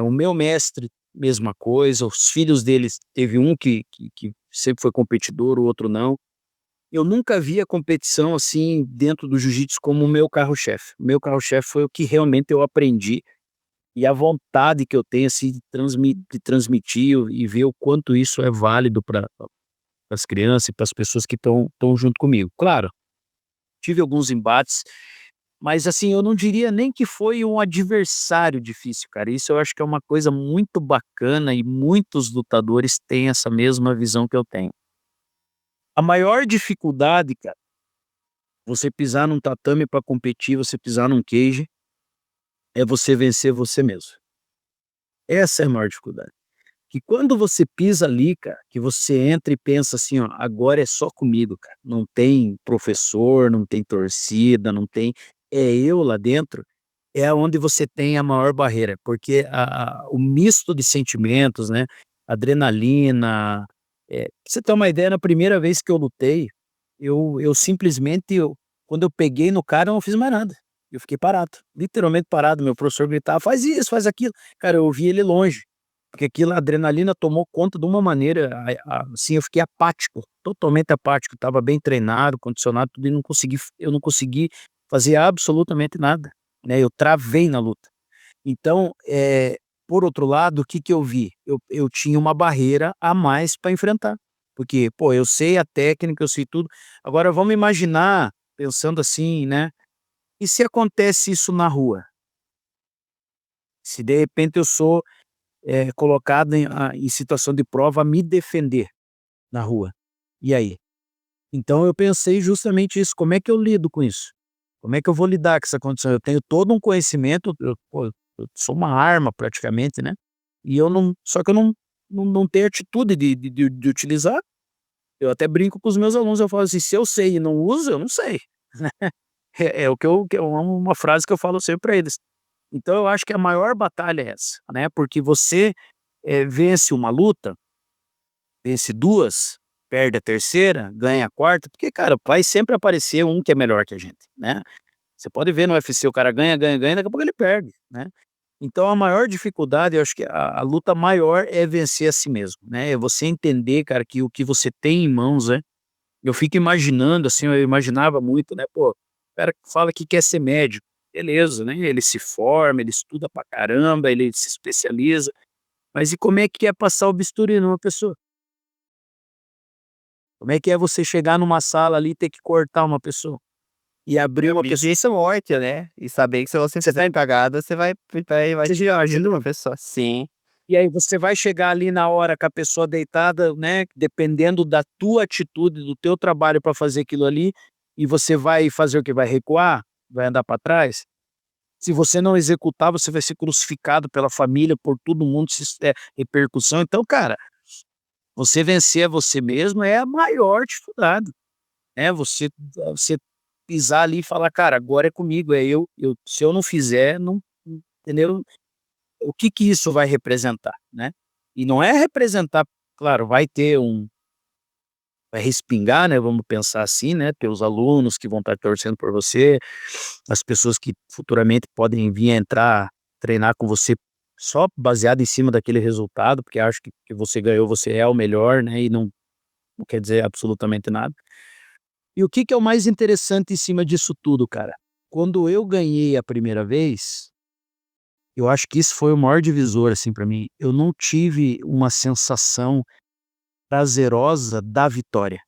O meu mestre, mesma coisa, os filhos deles, teve um que sempre foi competidor, o outro não. Eu nunca vi a competição, assim, dentro do jiu-jitsu como o meu carro-chefe. O meu carro-chefe foi o que realmente eu aprendi e a vontade que eu tenho, assim, de transmitir e ver o quanto isso é válido para as crianças e para as pessoas que estão junto comigo. Claro, tive alguns embates, mas, assim, eu não diria nem que foi um adversário difícil, cara. Isso eu acho que é uma coisa muito bacana e muitos lutadores têm essa mesma visão que eu tenho. A maior dificuldade, cara, você pisar num tatame para competir, você pisar num cage, é você vencer você mesmo. Essa é a maior dificuldade. Que quando você pisa ali, cara, que você entra e pensa assim: "Ó, agora é só comigo, cara, não tem professor, não tem torcida, não tem é eu lá dentro", é onde você tem a maior barreira, porque o misto de sentimentos, né, adrenalina, pra você ter uma ideia, na primeira vez que eu lutei, eu simplesmente quando eu peguei no cara, eu não fiz mais nada. Eu fiquei parado, literalmente parado, meu professor gritava: "Faz isso, faz aquilo". Cara, eu vi ele longe, porque aquilo a adrenalina tomou conta de uma maneira, assim, eu fiquei apático, totalmente apático, estava bem treinado, condicionado, tudo e eu não consegui fazer absolutamente nada, né, eu travei na luta. Então, por outro lado, o que que eu vi? Eu tinha uma barreira a mais para enfrentar, porque, pô, eu sei a técnica, eu sei tudo. Agora vamos imaginar, pensando assim, né, e se acontece isso na rua? Se de repente eu sou, colocado em situação de prova a me defender na rua, e aí? Então eu pensei justamente isso, como é que eu lido com isso? Como é que eu vou lidar com essa condição? Eu tenho todo um conhecimento, eu sou uma arma praticamente, né, e eu não só que eu não tenho atitude de utilizar. Eu até brinco com os meus alunos, eu falo assim: "Se eu sei e não uso, eu não sei", né. É o que é uma frase que eu falo sempre para eles. Então eu acho que a maior batalha é essa, né, porque você, vence uma luta, vence 2, perde a terceira, ganha a quarta, porque, cara, vai sempre aparecer um que é melhor que a gente, né. Você pode ver no UFC, o cara ganha, ganha, ganha, daqui a pouco ele perde, né. Então a maior dificuldade, eu acho que a luta maior é vencer a si mesmo, né, é você entender, cara, que o que você tem em mãos, eu fico imaginando, assim, eu imaginava muito, né, pô, o cara que fala que quer ser médico, beleza, né, ele se forma, ele estuda pra caramba, ele se especializa, mas e como é que é passar o bisturi numa pessoa? Como é que é você chegar numa sala ali e ter que cortar uma pessoa? E abrir uma pessoa. Isso é morte, né, e saber que se você Você tá fizer cagada, você vai você já agindo uma pessoa sim. E aí você vai chegar ali na hora com a pessoa deitada, né, dependendo da tua atitude, do teu trabalho para fazer aquilo ali, e você vai fazer o quê? Vai recuar? Vai andar para trás? Se você não executar, você vai ser crucificado pela família, por todo mundo, se isso repercussão. Então, cara, você vencer a você mesmo é a maior dificuldade, né, você pisar ali e falar: "Cara, agora é comigo, é eu se eu não fizer, não", entendeu? O que que isso vai representar, né? E não é representar, claro, vai respingar, né, vamos pensar assim, né, teus alunos que vão estar torcendo por você, as pessoas que futuramente podem vir a entrar, treinar com você só baseado em cima daquele resultado, porque acho que você ganhou, você é o melhor, né, e não quer dizer absolutamente nada. E o que que é o mais interessante em cima disso tudo, cara? Quando eu ganhei a primeira vez, eu acho que isso foi o maior divisor, assim, pra mim. Eu não tive uma sensação prazerosa da vitória,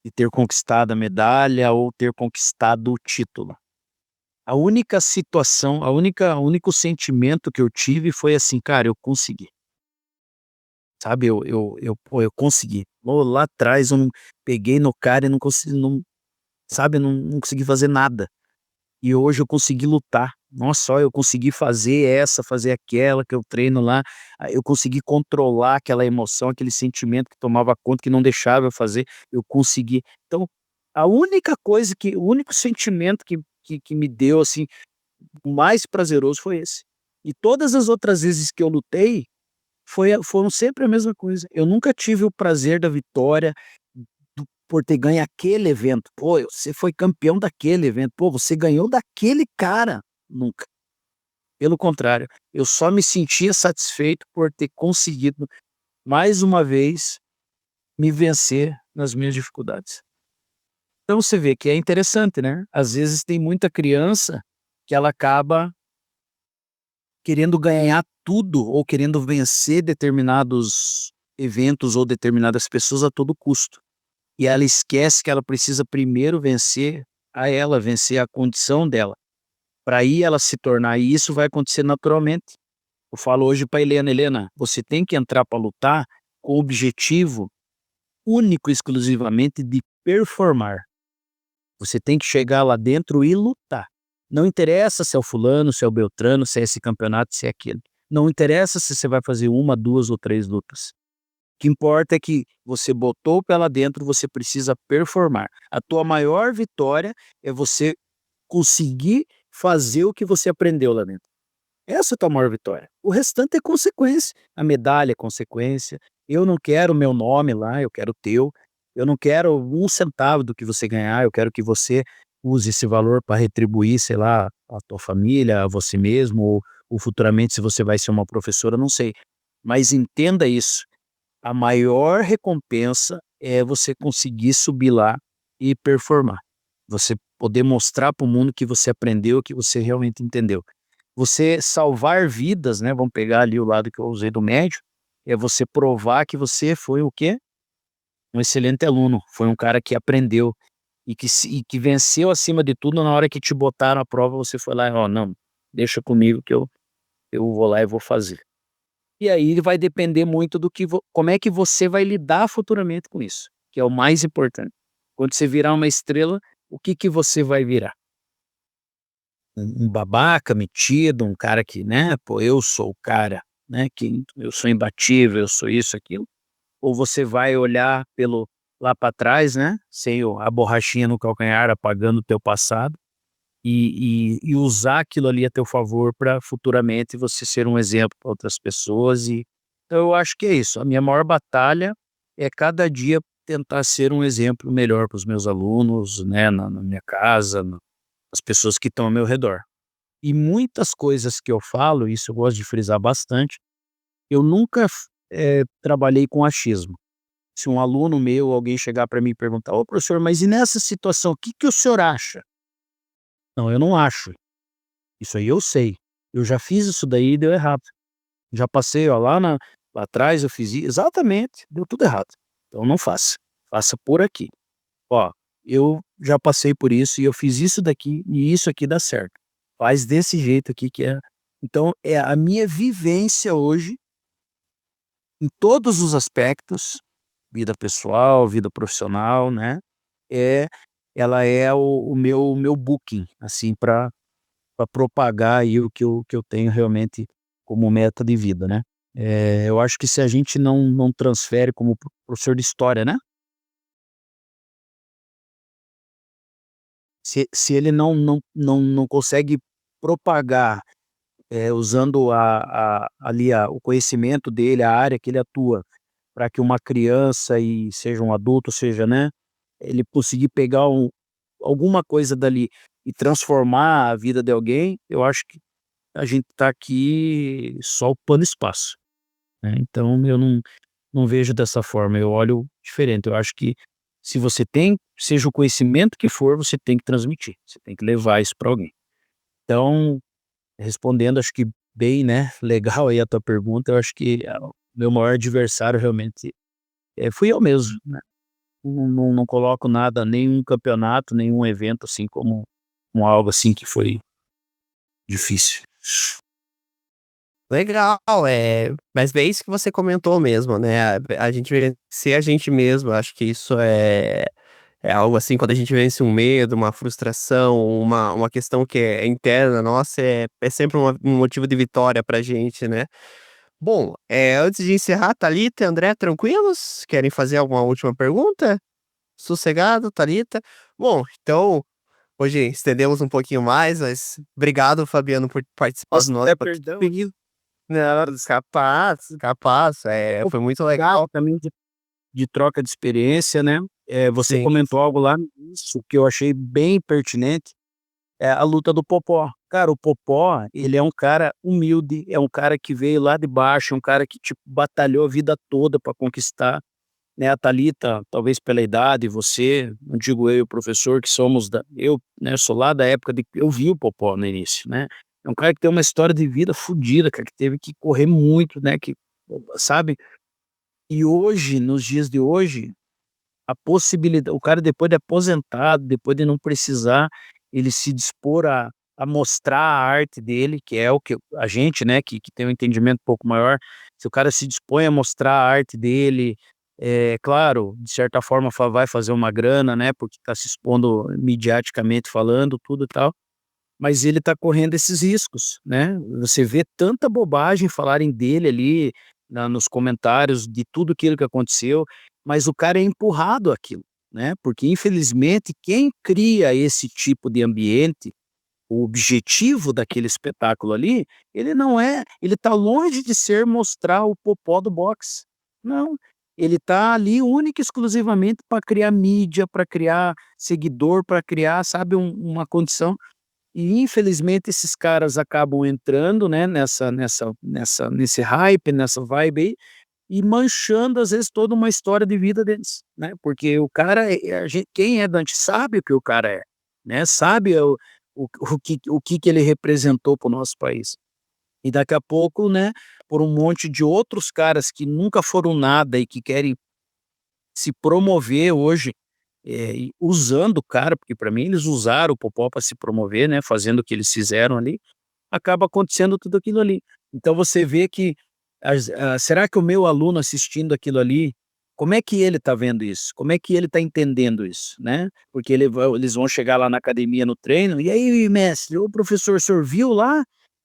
de ter conquistado a medalha ou ter conquistado o título. A única situação, o único sentimento que eu tive foi assim: "Cara, eu consegui", sabe, pô, eu consegui. Pô, lá atrás eu não peguei no cara e não consegui, não, sabe, não consegui fazer nada. E hoje eu consegui lutar. Nossa, olha, eu consegui fazer essa, fazer aquela que eu treino lá, eu consegui controlar aquela emoção, aquele sentimento que tomava conta, que não deixava eu fazer, eu consegui. Então, a única coisa que o único sentimento que me deu, assim, o mais prazeroso foi esse. E todas as outras vezes que eu lutei, foram sempre a mesma coisa. Eu nunca tive o prazer da vitória, por ter ganho aquele evento. Pô, você foi campeão daquele evento. Pô, você ganhou daquele cara. Nunca. Pelo contrário, eu só me sentia satisfeito por ter conseguido, mais uma vez, me vencer nas minhas dificuldades. Então você vê que é interessante, né? Às vezes tem muita criança que ela acaba querendo ganhar tudo ou querendo vencer determinados eventos ou determinadas pessoas a todo custo. E ela esquece que ela precisa primeiro vencer a ela, vencer a condição dela, para aí ela se tornar, e isso vai acontecer naturalmente. Eu falo hoje para Helena: "Helena, você tem que entrar para lutar com o objetivo único e exclusivamente de performar. Você tem que chegar lá dentro e lutar. Não interessa se é o fulano, se é o beltrano, se é esse campeonato, se é aquele. Não interessa se você vai fazer uma, 2 ou 3 lutas. O que importa é que você botou o pé lá dentro, você precisa performar. A tua maior vitória é você conseguir fazer o que você aprendeu lá dentro. Essa é a tua maior vitória. O restante é consequência. A medalha é consequência. Eu não quero o meu nome lá, eu quero o teu. Eu não quero um centavo do que você ganhar, eu quero que você use esse valor para retribuir, sei lá, a tua família, a você mesmo, ou futuramente se você vai ser uma professora, não sei. Mas entenda isso. A maior recompensa é você conseguir subir lá e performar. Você poder mostrar para o mundo que você aprendeu, que você realmente entendeu. Você salvar vidas, né, vamos pegar ali o lado que eu usei do médio, é você provar que você foi o quê? Um excelente aluno, foi um cara que aprendeu e que venceu acima de tudo. Na hora que te botaram à prova, você foi lá e: "Ó, não, deixa comigo que eu vou lá e vou fazer". E aí vai depender muito do que como é que você vai lidar futuramente com isso, que é o mais importante. Quando você virar uma estrela, o que que você vai virar? Um babaca metido, um cara que, né, pô, eu sou o cara, né, que eu sou imbatível, eu sou isso, aquilo, ou você vai olhar pelo lá para trás, né, sem a borrachinha no calcanhar, apagando o teu passado, e usar aquilo ali a teu favor para futuramente você ser um exemplo para outras pessoas. E então eu acho que é isso, a minha maior batalha é cada dia tentar ser um exemplo melhor para os meus alunos, né, na minha casa, nas pessoas que estão ao meu redor. E muitas coisas que eu falo, isso eu gosto de frisar bastante, eu nunca trabalhei com achismo. Se um aluno meu, alguém chegar para mim e perguntar: "Ô professor, mas e nessa situação, o que que o senhor acha?" Não, eu não acho. Isso aí eu sei. Eu já fiz isso daí e deu errado. Já passei, ó, lá atrás eu fiz exatamente, deu tudo errado. Então não faça. Faça por aqui. Ó, eu já passei por isso e eu fiz isso daqui e isso aqui dá certo. Faz desse jeito aqui que é Então, é a minha vivência hoje, em todos os aspectos, vida pessoal, vida profissional, né? É, ela é o meu booking, assim, para propagar aí o que eu tenho realmente como meta de vida, né? Eu acho que se a gente não transfere como professor de história, né? Se ele não consegue propagar, usando o conhecimento dele, a área que ele atua, para que uma criança e seja um adulto, seja, né, ele conseguir pegar alguma coisa dali e transformar a vida de alguém, eu acho que a gente está aqui só ocupando espaço, né. Então eu não vejo dessa forma, eu olho diferente. Eu acho que se você tem, seja o conhecimento que for, você tem que transmitir, você tem que levar isso para alguém. Então, respondendo, acho que bem, né, legal aí a tua pergunta, eu acho que o meu maior adversário realmente, fui eu mesmo, né. Não coloco nada, nenhum campeonato, nenhum evento, assim, como algo, assim, que foi difícil. Legal, mas bem isso que você comentou mesmo, né, a gente ser a gente mesmo, acho que isso é algo assim, quando a gente vence um medo, uma frustração, uma questão que é interna nossa, é sempre um motivo de vitória pra gente, né. Bom, antes de encerrar, Thalita e André, tranquilos? Querem fazer alguma última pergunta? Sossegado, Thalita? Bom, então, hoje estendemos um pouquinho mais, mas obrigado, Fabiano, por participar do Nossa, nosso até podcast. perdão. Não, capaz, capaz, foi muito legal. Também de troca de experiência, né. Você Sim. comentou algo lá no início que eu achei bem pertinente, é a luta do Popó. Cara, o Popó, ele é um cara humilde, é um cara que veio lá de baixo, é um cara que, tipo, batalhou a vida toda para conquistar, né. A Thalita, talvez pela idade, você, não digo eu e o professor que somos eu, né, sou lá da época de eu vi o Popó no início, né. É um cara que tem uma história de vida fodida, cara, que teve que correr muito, né, que sabe. E hoje, nos dias de hoje, a possibilidade o cara depois de aposentado, depois de não precisar, ele se dispor a mostrar a arte dele, que é o que a gente, né, que tem um entendimento um pouco maior, se o cara se dispõe a mostrar a arte dele, claro, de certa forma vai fazer uma grana, né, porque está se expondo midiaticamente falando, tudo e tal, mas ele está correndo esses riscos, né. Você vê tanta bobagem falarem dele ali, nos comentários de tudo aquilo que aconteceu, mas o cara é empurrado àquilo, né, porque infelizmente quem cria esse tipo de ambiente, o objetivo daquele espetáculo ali, ele está longe de ser mostrar o popó do boxe. Não, ele está ali única e exclusivamente para criar mídia, para criar seguidor, para criar, sabe, uma condição e infelizmente esses caras acabam entrando, né, nesse hype, nessa vibe aí, e manchando às vezes toda uma história de vida deles, né, porque o cara a gente quem é Dante sabe o que o cara é, né, sabe o que ele representou para o nosso país. E daqui a pouco, né, por um monte de outros caras que nunca foram nada e que querem se promover hoje, e usando o cara, porque para mim eles usaram o Popó para se promover, né, fazendo o que eles fizeram ali, acaba acontecendo tudo aquilo ali. Então você vê que será que o meu aluno assistindo aquilo ali, como é que ele está vendo isso? Como é que ele está entendendo isso, né? Porque eles vão chegar lá na academia no treino, e aí mestre, ô professor, o senhor viu lá?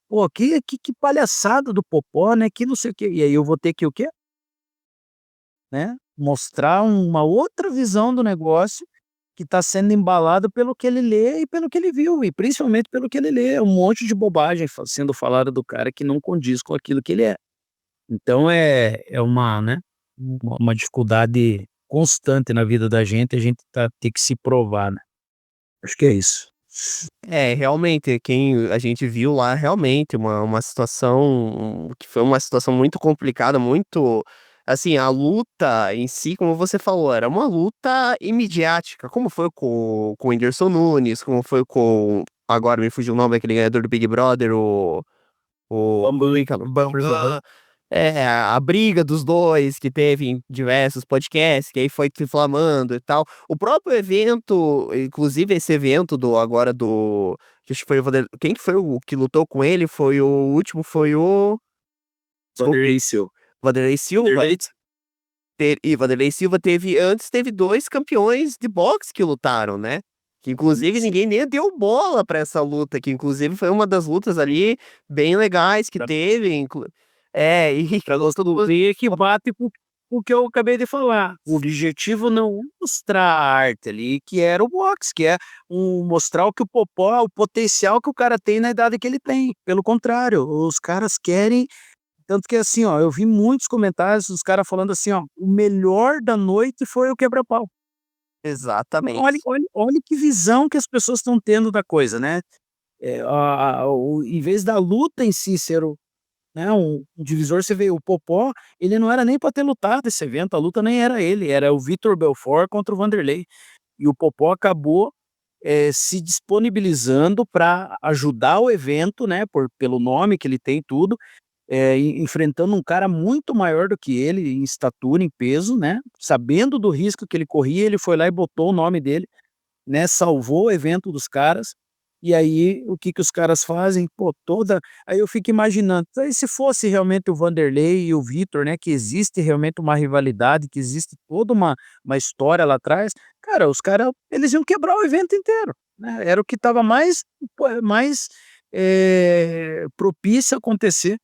Pô, que palhaçada do Popó, né? Que não sei o quê. E aí eu vou ter que o quê? Né, mostrar uma outra visão do negócio, que está sendo embalado pelo que ele lê e pelo que ele viu, e principalmente pelo que ele lê, um monte de bobagem sendo falada do cara que não condiz com aquilo que ele é. Então é uma, né, uma dificuldade constante na vida da gente, a gente ter que se provar, né. Acho que é isso. Realmente, quem a gente viu lá, realmente, uma situação que foi uma situação muito complicada, muito assim, a luta em si, como você falou, era uma luta imidiática, como foi com o Whindersson Nunes, como foi com agora me fugiu o nome daquele ganhador do Big Brother, o Bambu. Bambam. a briga dos dois que teve em diversos podcasts, que aí foi se inflamando e tal. O próprio evento, inclusive esse evento acho que foi quem que foi o que lutou com ele? Foi o último, foi o Vanderlei Silva. Vanderlei Silva. Vanderlei Silva teve 2 campeões de boxe que lutaram, né. Que inclusive ninguém nem deu bola pra essa luta, que inclusive foi uma das lutas ali bem legais que Pra teve, e pra você não ver que bate com o que eu acabei de falar. O objetivo não é mostrar a arte ali, que era o boxe, que é mostrar o que o Popó, o potencial que o cara tem na idade que ele tem. Pelo contrário, os caras querem. Tanto que assim, ó, eu vi muitos comentários dos caras falando assim, ó, o melhor da noite foi o quebra-pau. Olha, exatamente. olha, olha que visão que as pessoas estão tendo da coisa, né? Em vez da luta em si ser né, um divisor, você vê, o Popó, ele não era nem para ter lutado esse evento, a luta nem era ele, era o Vitor Belfort contra o Vanderlei. E o Popó acabou se disponibilizando para ajudar o evento, né, pelo nome que ele tem e tudo, enfrentando um cara muito maior do que ele em estatura, em peso, né, sabendo do risco que ele corria, ele foi lá e botou o nome dele, né, salvou o evento dos caras. E aí, o que que os caras fazem? Pô, aí eu fico imaginando, aí se fosse realmente o Vanderlei e o Vitor, né, que existe realmente uma rivalidade, que existe toda uma história lá atrás, cara, os caras, eles iam quebrar o evento inteiro, né? Era o que estava mais propício a acontecer,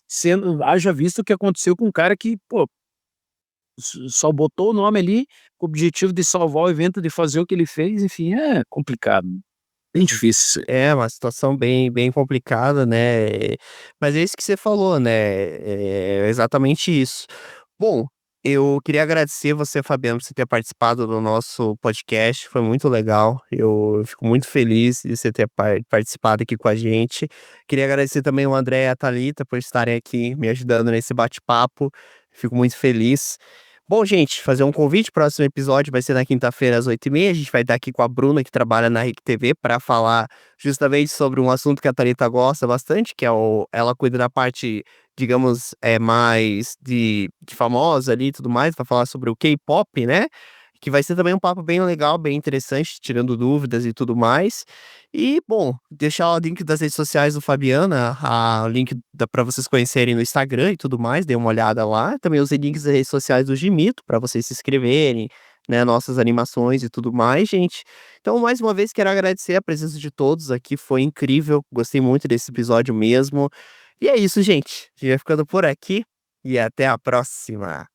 sendo haja visto o que aconteceu com um cara que, pô, só botou o nome ali com o objetivo de salvar o evento, de fazer o que ele fez, enfim, é complicado, bem difícil isso aí. É uma situação bem complicada, né, mas é isso que você falou, né, é exatamente isso. Bom, eu queria agradecer você, Fabiano, por você ter participado do nosso podcast, foi muito legal, eu fico muito feliz de você ter participado aqui com a gente. Queria agradecer também o André e a Thalita por estarem aqui me ajudando nesse bate-papo, fico muito feliz. Bom, gente, fazer um convite, próximo episódio vai ser na quinta-feira às 8h30, a gente vai estar aqui com a Bruna, que trabalha na RIC TV, para falar justamente sobre um assunto que a Thalita gosta bastante, que é ela cuida da parte, digamos, mais de famosa ali e tudo mais, vai falar sobre o K-pop, né? Que vai ser também um papo bem legal, bem interessante, tirando dúvidas e tudo mais. E, bom, deixar o link das redes sociais do Fabiana, o link para vocês conhecerem no Instagram e tudo mais, dê uma olhada lá. Também os links das redes sociais do Gimito, para vocês se inscreverem, né, nossas animações e tudo mais, gente. Então, mais uma vez, quero agradecer a presença de todos aqui, foi incrível, gostei muito desse episódio mesmo. E é isso, gente. A gente vai ficando por aqui e até a próxima.